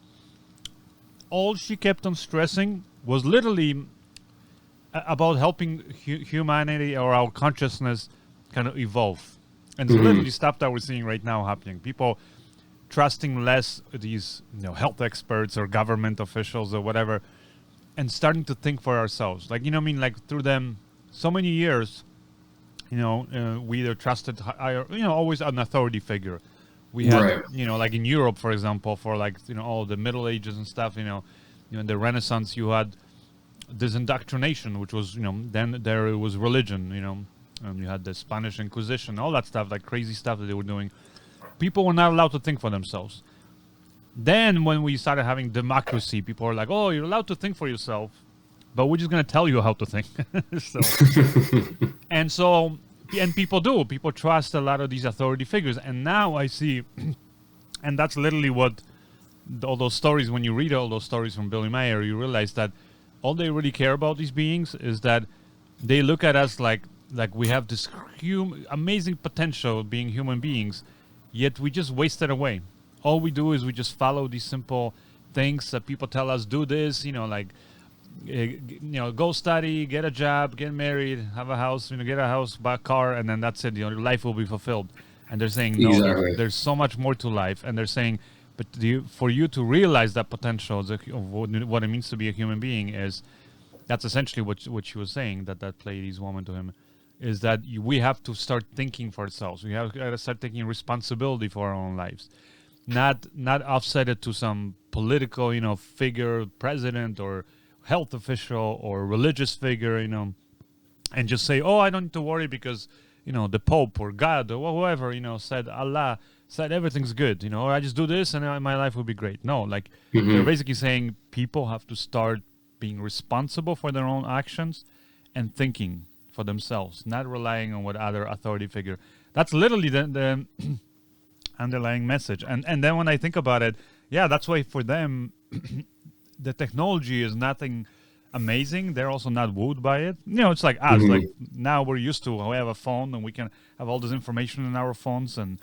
all she kept on stressing was literally about helping humanity or our consciousness kind of evolve. And it's literally stuff that we're seeing right now happening. People trusting less these health experts or government officials or whatever, and starting to think for ourselves. Like, like through them so many years, we either trusted always an authority figure. We had, Right. Like in Europe, for example, for all the Middle Ages and stuff, in the Renaissance, you had this indoctrination, which was, then there was religion, and you had the Spanish Inquisition, all that stuff, like crazy stuff that they were doing. People were not allowed to think for themselves. Then when we started having democracy, people were like, oh, you're allowed to think for yourself, but we're just going to tell you how to think. And people do. People trust a lot of these authority figures. And now I see, and that's literally what all those stories, when you read all those stories from Billy Meier, you realize that all they really care about these beings is that they look at us like we have this amazing potential of being human beings, yet we just waste it away. All we do is we just follow these simple things that people tell us, do this, go study, get a job, get married, have a house, get a house, buy a car, and then that's it. Your life will be fulfilled. And they're saying, no, Exactly. there's so much more to life. And they're saying, but for you to realize that potential of what it means to be a human being that's essentially what she was saying, that Pleiades woman to him, is that we have to start thinking for ourselves. We have to start taking responsibility for our own lives. Not offset it to some political, figure, president or health official or religious figure, and just say, oh, I don't need to worry because, the Pope or God or whoever, said, Allah said everything's good, or I just do this and my life will be great. No, they're basically saying people have to start being responsible for their own actions and thinking for themselves, not relying on what other authority figure. That's literally the underlying message. And then when I think about it, yeah, that's why for them, the technology is nothing amazing. They're also not wooed by it. It's like us. Like now we're used to, we have a phone and we can have all this information in our phones and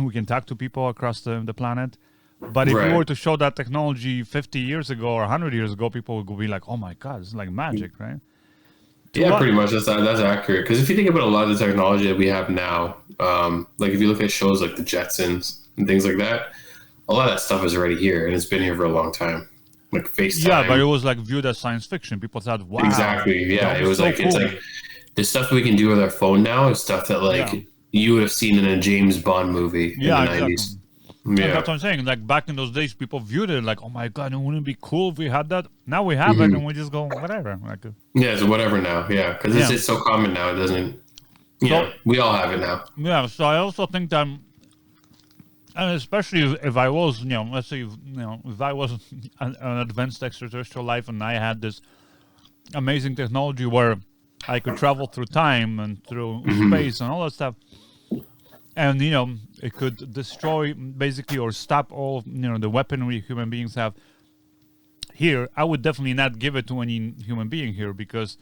we can talk to people across the planet. But if Right. we were to show that technology 50 years ago or 100 years ago, people would be like, oh my God, it's like magic, right? Yeah, pretty much. That's accurate. Because if you think about a lot of the technology that we have now, like if you look at shows like the Jetsons and things like that, a lot of that stuff is already here and it's been here for a long time. Like FaceTime. Yeah, but it was like viewed as science fiction. People thought, wow. Exactly. Yeah, that it was so like cool. it's like the stuff we can do with our phone now is stuff that you would have seen in a James Bond movie in the 90s. Exactly. Yeah. That's what I'm saying. Like back in those days, people viewed it like, oh my God, wouldn't it be cool if we had that? Now we have it and we just go, whatever. Yeah, so whatever now. Yeah, because it's so common now. It doesn't. Yeah, we all have it now. Yeah, so I also think that, and especially if I was, let's say, if I was an advanced extraterrestrial life and I had this amazing technology where I could travel through time and through space and all that stuff, and it could destroy basically or stop all the weaponry human beings have here, I would definitely not give it to any human being here, because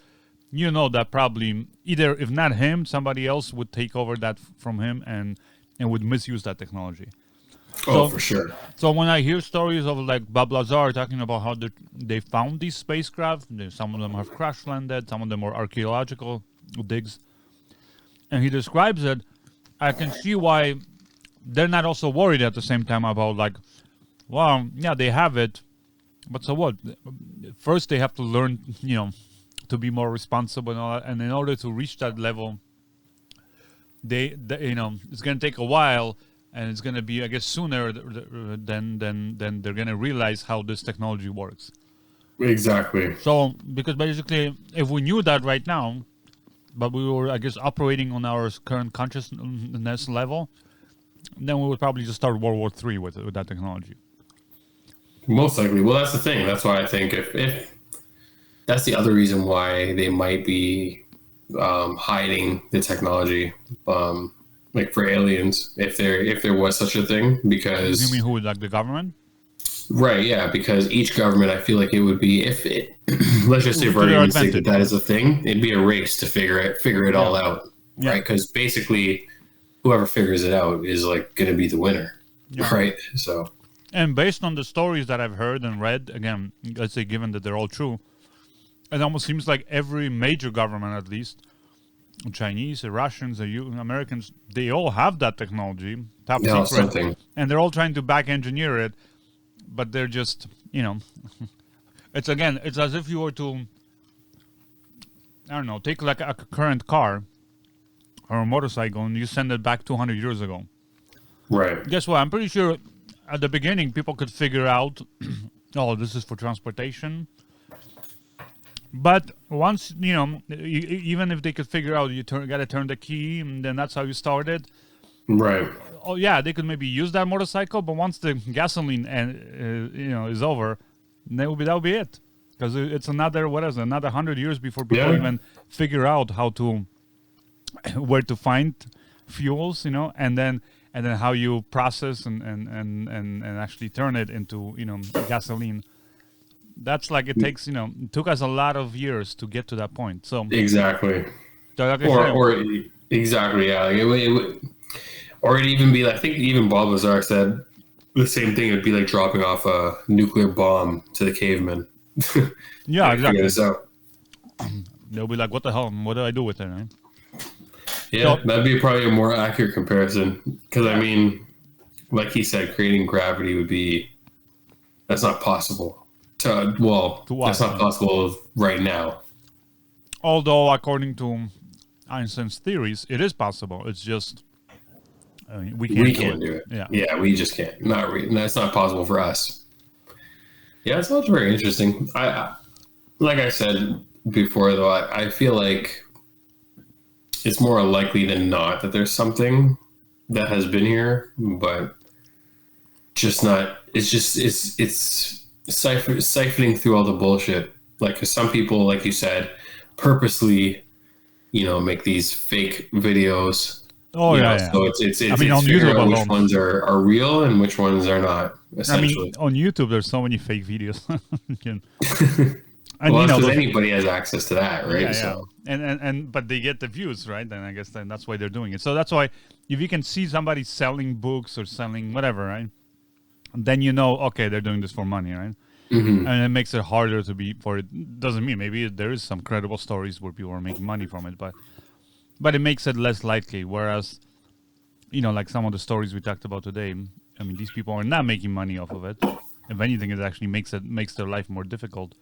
that probably either, if not him, somebody else would take over that from him and would misuse that technology. Oh, for sure. So when I hear stories of like Bob Lazar talking about how they found these spacecraft, some of them have crash landed, some of them were archaeological digs, and he describes it, I can see why they're not also worried at the same time about like, well, yeah, they have it, but so what? First, they have to learn, to be more responsible and all that, and in order to reach that level, it's going to take a while, and it's going to be, I guess, sooner than they're going to realize how this technology works. Exactly. So, because basically, if we knew that right now, but we were, I guess, operating on our current consciousness level, then we would probably just start World War III with that technology. Most likely. Well, that's the thing. That's why I think if that's the other reason why they might be hiding the technology, like for aliens, if there was such a thing, because You mean who, like the government? right, yeah, because each government, I feel like it would be let's just say for argument's sake that is a thing, it'd be a race to figure it all out, right? Because basically, whoever figures it out is like going to be the winner, right? So. And based on the stories that I've heard and read, again, let's say given that they're all true, it almost seems like every major government, at least, Chinese, the Russians, the Americans, they all have that technology, top secret, something. And they're all trying to back engineer it, but they're just, it's as if you were to, I don't know, take like a current car or a motorcycle and you send it back 200 years ago. Right. Guess what? I'm pretty sure at the beginning people could figure out, oh, this is for transportation. But once, even if they could figure out, you got to turn the key, and then that's how you started. Right. Oh yeah, they could maybe use that motorcycle, but once the gasoline is over, that will be it, because it's another 100 years before people even figure out where to find fuels, and then how you process and actually turn it into gasoline. That's like it takes it took us a lot of years to get to that point. So exactly, or exactly, yeah. Or it'd even be, I think even Bob Lazar said the same thing. It'd be like dropping off a nuclear bomb to the cavemen. Yeah, exactly. This out. They'll be like, what the hell? What do I do with it? Right? Yeah, that'd be probably a more accurate comparison. Because, I mean, like he said, creating gravity that's not possible. That's not possible right now. Although, according to Einstein's theories, it is possible. It's just... we can't do it. Yeah, we just can't. That's not possible for us. Yeah, so it's very interesting. Like I said before, though, I feel like it's more likely than not that there's something that has been here, but just not. It's siphoning through all the bullshit. Like, 'cause some people, like you said, purposely, make these fake videos. Oh yeah. So it's I mean, on YouTube out which ones are real and which ones are not. Essentially, I mean, on YouTube there's so many fake videos. And because anybody has access to that, right? Yeah, so but they get the views, right? And I guess that's why they're doing it. So that's why if you can see somebody selling books or selling whatever, right? Then okay, they're doing this for money, right? Mm-hmm. And it makes it harder to be for it. Doesn't mean maybe there is some credible stories where people are making money from it, but it makes it less likely. Whereas, like some of the stories we talked about today, I mean, these people are not making money off of it. If anything, it actually makes their life more difficult.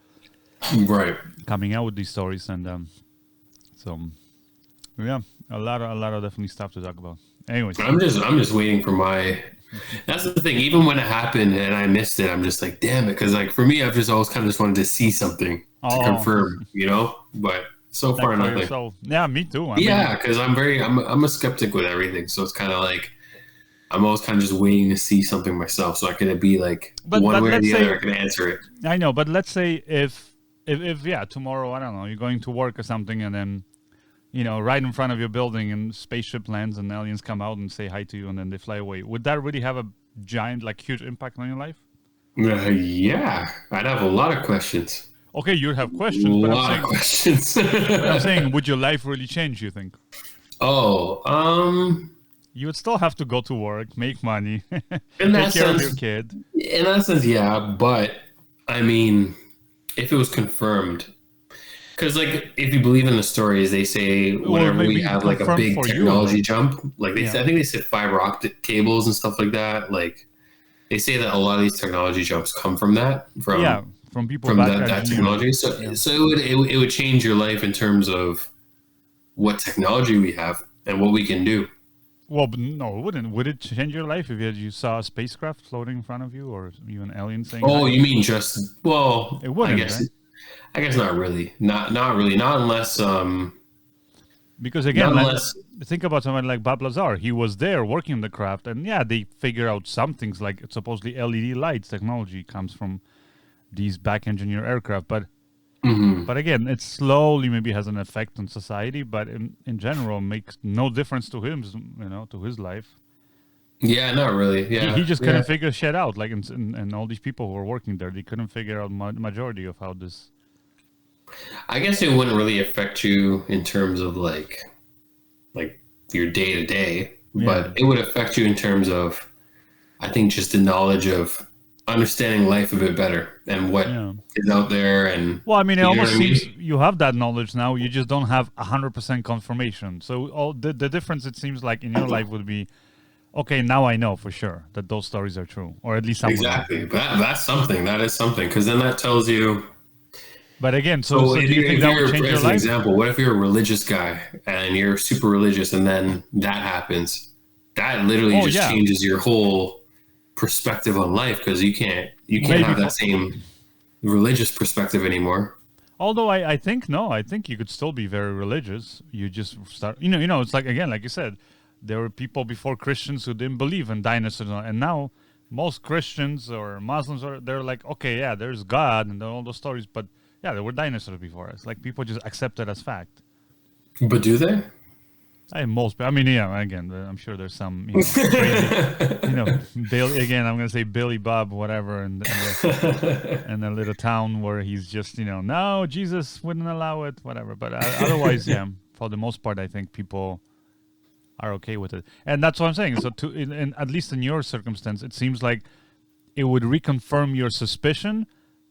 Right. Coming out with these stories, and so yeah, a lot of definitely stuff to talk about. Anyways, I'm just waiting for my. That's the thing. Even when it happened and I missed it, I'm just like, damn it, because like for me, I've just always kind of just wanted to see something to confirm, but. So far, nothing. Yeah, me too. Because I'm a skeptic with everything. So it's kind of like I'm always kind of just waiting to see something myself, so I can be like one way or the other. I can answer it. I know, but let's say if tomorrow, I don't know, you're going to work or something, and then right in front of your building, and spaceship lands, and aliens come out and say hi to you, and then they fly away. Would that really have a giant, huge impact on your life? Yeah, I'd have a lot of questions. Okay, you'd have questions. But I'm saying, would your life really change, you think? You would still have to go to work, make money, take care of your kid. In that sense, yeah. But, I mean, if it was confirmed... Because, if you believe in the stories, they say whenever we have, a big technology jump, I think they said fiber optic cables and stuff like that. They say that a lot of these technology jumps come from that. From people from that technology. So it would change your life in terms of what technology we have and what we can do. Well, but no, it wouldn't. Would it change your life if you saw a spacecraft floating in front of you, or even alien saying? Oh, hi? you mean just well? It wouldn't, I guess. right? I guess not really. Not really. Not unless. Because again, Not like, unless- think about someone like Bob Lazar. He was there working the craft, and yeah, they figure out some things like supposedly LED lights technology comes from these back engineer aircraft, but but again, it slowly maybe has an effect on society, but in general makes no difference to him, to his life. Yeah, not really. Yeah, He just couldn't figure shit out. Like, and all these people who were working there, they couldn't figure out majority of how this. I guess it wouldn't really affect you in terms of like your day to day, but it would affect you in terms of, I think, just the knowledge of understanding life a bit better and what is out there. And Well, I mean, it you know almost what I mean? seems you have that knowledge now. You just don't have 100% confirmation. So all the difference, it seems like, in your life would be, okay, now I know for sure that those stories are true, or at least some of them. Exactly. That's something. That is something, because then that tells you. But again, so do you think that would change your as an life? example, what if you're a religious guy and you're super religious, and then that happens? That literally just changes your whole perspective on life, because you can't have that same religious perspective anymore. Although I think you could still be very religious. You just start, it's like, again, like you said, there were people before Christians who didn't believe in dinosaurs, and now most Christians or Muslims they're like, okay, yeah, there's God and all those stories, but yeah, there were dinosaurs before us. Like, people just accept it as fact. But do they? Again, I'm sure there's some, crazy, Billy, again, I'm going to say Billy Bob, whatever, in a little town where he's just, no, Jesus wouldn't allow it, whatever. But otherwise, yeah, for the most part, I think people are okay with it. And that's what I'm saying. So at least in your circumstance, it seems like it would reconfirm your suspicion.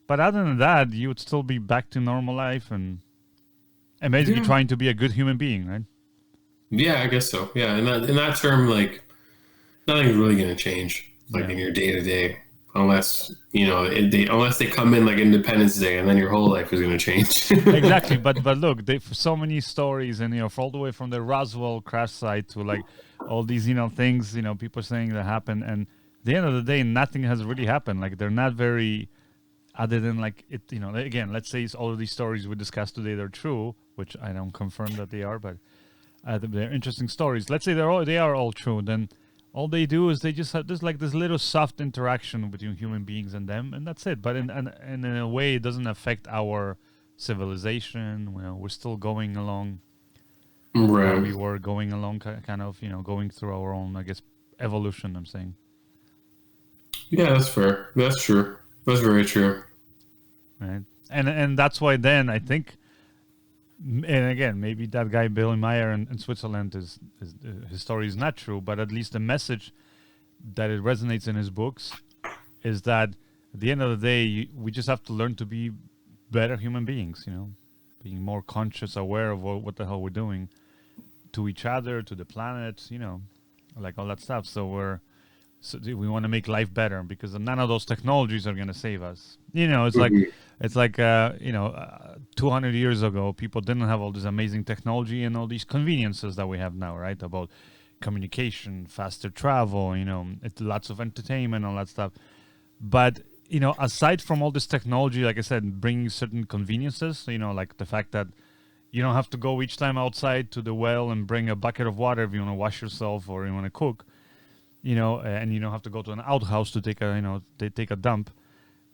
But other than that, you would still be back to normal life and basically trying to be a good human being, right? Yeah, I guess so. Yeah, in that term, like, nothing's really going to change, like, in your day to day, unless unless they come in like Independence Day, and then your whole life is going to change. Exactly, but look, for so many stories, and all the way from the Roswell crash site to like all these things, people saying that happened, and at the end of the day, nothing has really happened. Like, they're not very. Other than like it, again, let's say all of these stories we discussed today, they're true, which I don't confirm that they are, but they're interesting stories. Let's say they are all true. Then all they do is they just have this little soft interaction between human beings and them, and that's it. But in a way, it doesn't affect our civilization. We're still going along. Right. We were going along, kind of, going through our own, I guess, evolution. I'm saying. Yeah, that's fair. That's true. That's very true. Right. And that's why then I think, and again, maybe that guy Billy Meier in Switzerland his story is not true, but at least the message that it resonates in his books is that at the end of the day, we just have to learn to be better human beings, being more conscious, aware of what the hell we're doing to each other, to the planet, like all that stuff. So we want to make life better, because none of those technologies are going to save us. It's like 200 years ago, people didn't have all this amazing technology and all these conveniences that we have now, right? About communication, faster travel, lots of entertainment, all that stuff. But aside from all this technology, like I said, bringing certain conveniences, like the fact that you don't have to go each time outside to the well and bring a bucket of water if you want to wash yourself or you want to cook. And you don't have to go to an outhouse to take a dump.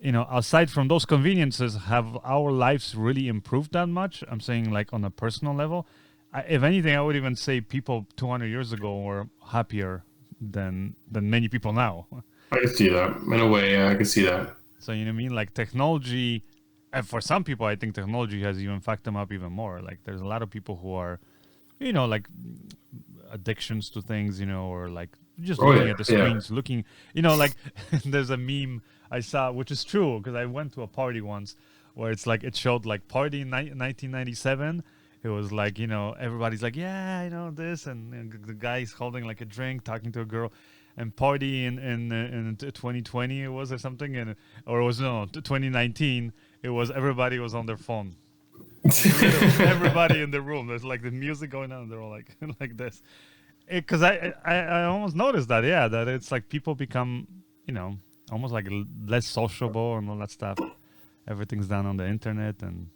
Aside from those conveniences, have our lives really improved that much? I'm saying, like, on a personal level. If anything, I would even say people 200 years ago were happier than many people now. I can see that. In a way, yeah, I can see that. So, you know what I mean? Like, technology, and for some people, I think technology has even fucked them up even more. Like, there's a lot of people who are, like, addictions to things, or like, just looking at the screens, looking, like, there's a meme I saw, which is true, because I went to a party once where it's like, it showed like party in 1997. It was like, everybody's like, yeah, this, and the guy's holding like a drink, talking to a girl, and party in 2020 it was, or something, or it was 2019. It was everybody was on their phone. Everybody in the room. There's like the music going on, and they're all like like this. Because I almost noticed that, yeah, that it's like people become, almost like less sociable and all that stuff. Everything's done on the internet. And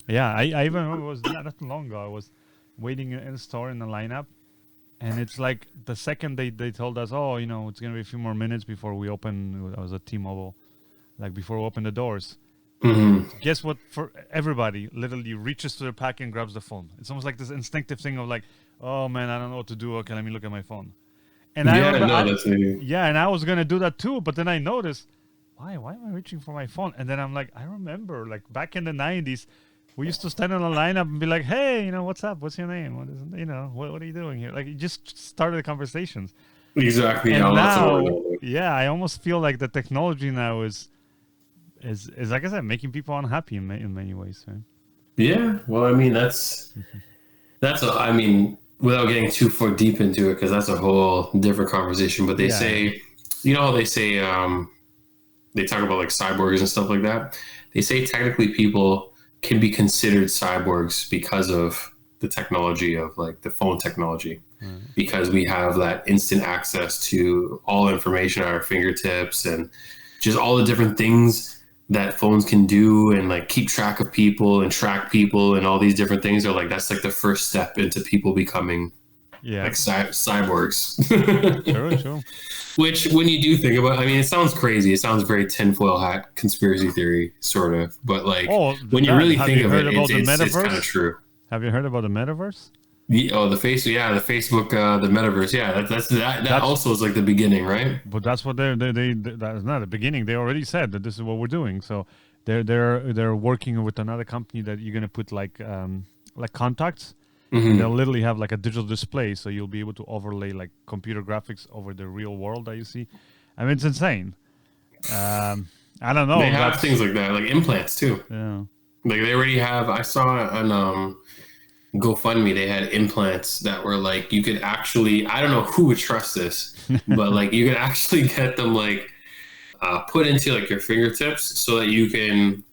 yeah, I even remember it was not too long ago. I was waiting in the store in the lineup. And it's like the second they told us, oh, it's going to be a few more minutes before we open. I was at T-Mobile, like before we open the doors. Mm-hmm. Guess what? For everybody, literally reaches to their pack and grabs the phone. It's almost like this instinctive thing of like, oh man, I don't know what to do. Okay, let me look at my phone. And and I was gonna do that too, but then I noticed, why am I reaching for my phone? And then I'm like, I remember, like back in the '90s, we used to stand on a lineup and be like, hey, what's up? What's your name? What is, what are you doing here? Like, you just started the conversations. Exactly. And now, I almost feel like the technology now is like I said, making people unhappy in many ways, right? Yeah. Well, I mean, I mean, without getting too far deep into it, because that's a whole different conversation. But they say, how they say, they talk about like cyborgs and stuff like that. They say technically people can be considered cyborgs because of the technology of like the phone technology, because we have that instant access to all information at our fingertips and just all the different things that phones can do, and like keep track of people and track people and all these different things are like, that's like the first step into people becoming like cyborgs. Sure. Which, when you do think about, I mean, it sounds crazy. It sounds very tinfoil hat conspiracy theory sort of, but like when you really think of it, it's kind of true. Have you heard about the metaverse? The Facebook, the metaverse. Yeah, that also is like the beginning, right? But that's what that's not the beginning. They already said that this is what we're doing. So they're working with another company that you're gonna put like contacts. Mm-hmm. They'll literally have like a digital display, so you'll be able to overlay like computer graphics over the real world that you see. I mean, it's insane. I don't know. They have things like that, like implants too. Yeah. Like they already have. I saw on GoFundMe, they had implants that were like, you could actually, I don't know who would trust this, but like you could actually get them like put into like your fingertips so that you can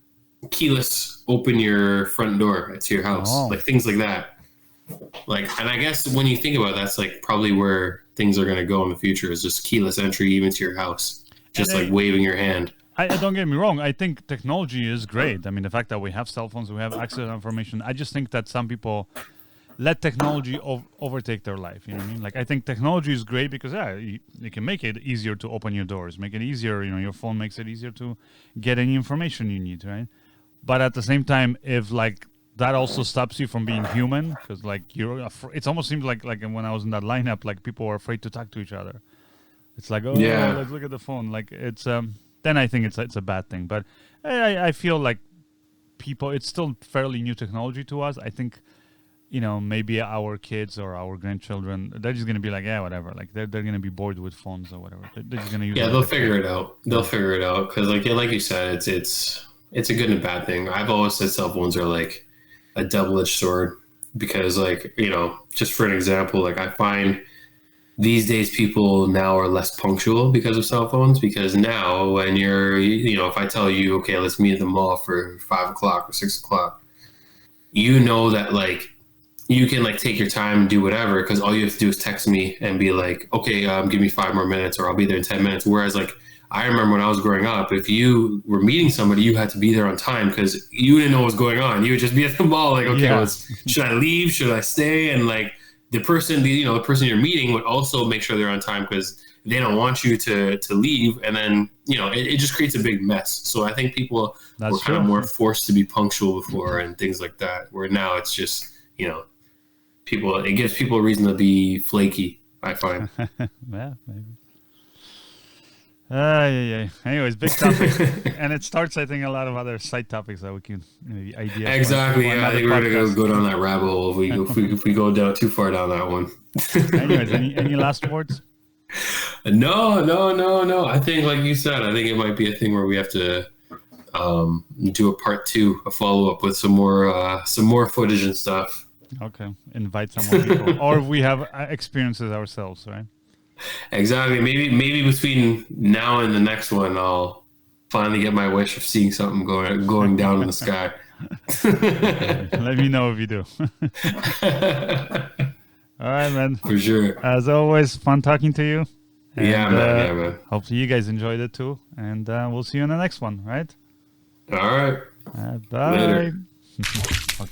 keyless open your front door to your house, like things like that. Like, and I guess when you think about it, that's like probably where things are going to go in the future, is just keyless entry even to your house, just like waving your hand. I don't get me wrong. I think technology is great. I mean, the fact that we have cell phones, we have access to information. I just think that some people let technology overtake their life. You know what I mean? Like, I think technology is great because it can make it easier to open your doors, make it easier. Your phone makes it easier to get any information you need, right? But at the same time, if like that also stops you from being human, because like it almost seems like when I was in that lineup, like people were afraid to talk to each other. It's like, let's look at the phone. Like it's then I think it's a bad thing. But I feel like people, it's still fairly new technology to us. I think, maybe our kids or our grandchildren, they're just gonna be like, whatever. Like they're gonna be bored with phones or whatever. They're just gonna use. Yeah, they'll figure it out. They'll figure it out because, like you said, it's a good and bad thing. I've always said cell phones are like a double-edged sword because, like, just for an example, like I find these days people now are less punctual because of cell phones, because now when you're, if I tell you, okay, let's meet at the mall for 5 o'clock or 6 o'clock, that like you can like take your time and do whatever, because all you have to do is text me and be like, okay, give me 5 more minutes or I'll be there in 10 minutes. Whereas like I remember when I was growing up, if you were meeting somebody, you had to be there on time because you didn't know what was going on. You would just be at the mall like, okay, should I leave? Should I stay? And like the person you're meeting would also make sure they're on time because they don't want you to leave. And then, it just creates a big mess. So I think people were kind of more forced to be punctual before and things like that, where now it's just, it gives people a reason to be flaky, I find. Yeah, maybe. Anyways, big topic, and it starts, I think, a lot of other side topics that we can maybe idea. Exactly. I think we're gonna go down that rabbit hole if we go down too far down that one. Anyways, any last words? No. I think, like you said, I think it might be a thing where we have to do a part 2, a follow up with some more footage and stuff. Okay, invite some more people, or we have experiences ourselves, right? Exactly. Maybe between now and the next one, I'll finally get my wish of seeing something going down in the sky. Let me know if you do. All right, man. For sure. As always, fun talking to you. Yeah, man. Hopefully you guys enjoyed it too. And we'll see you in the next one, right? All right. Bye. Later. Okay.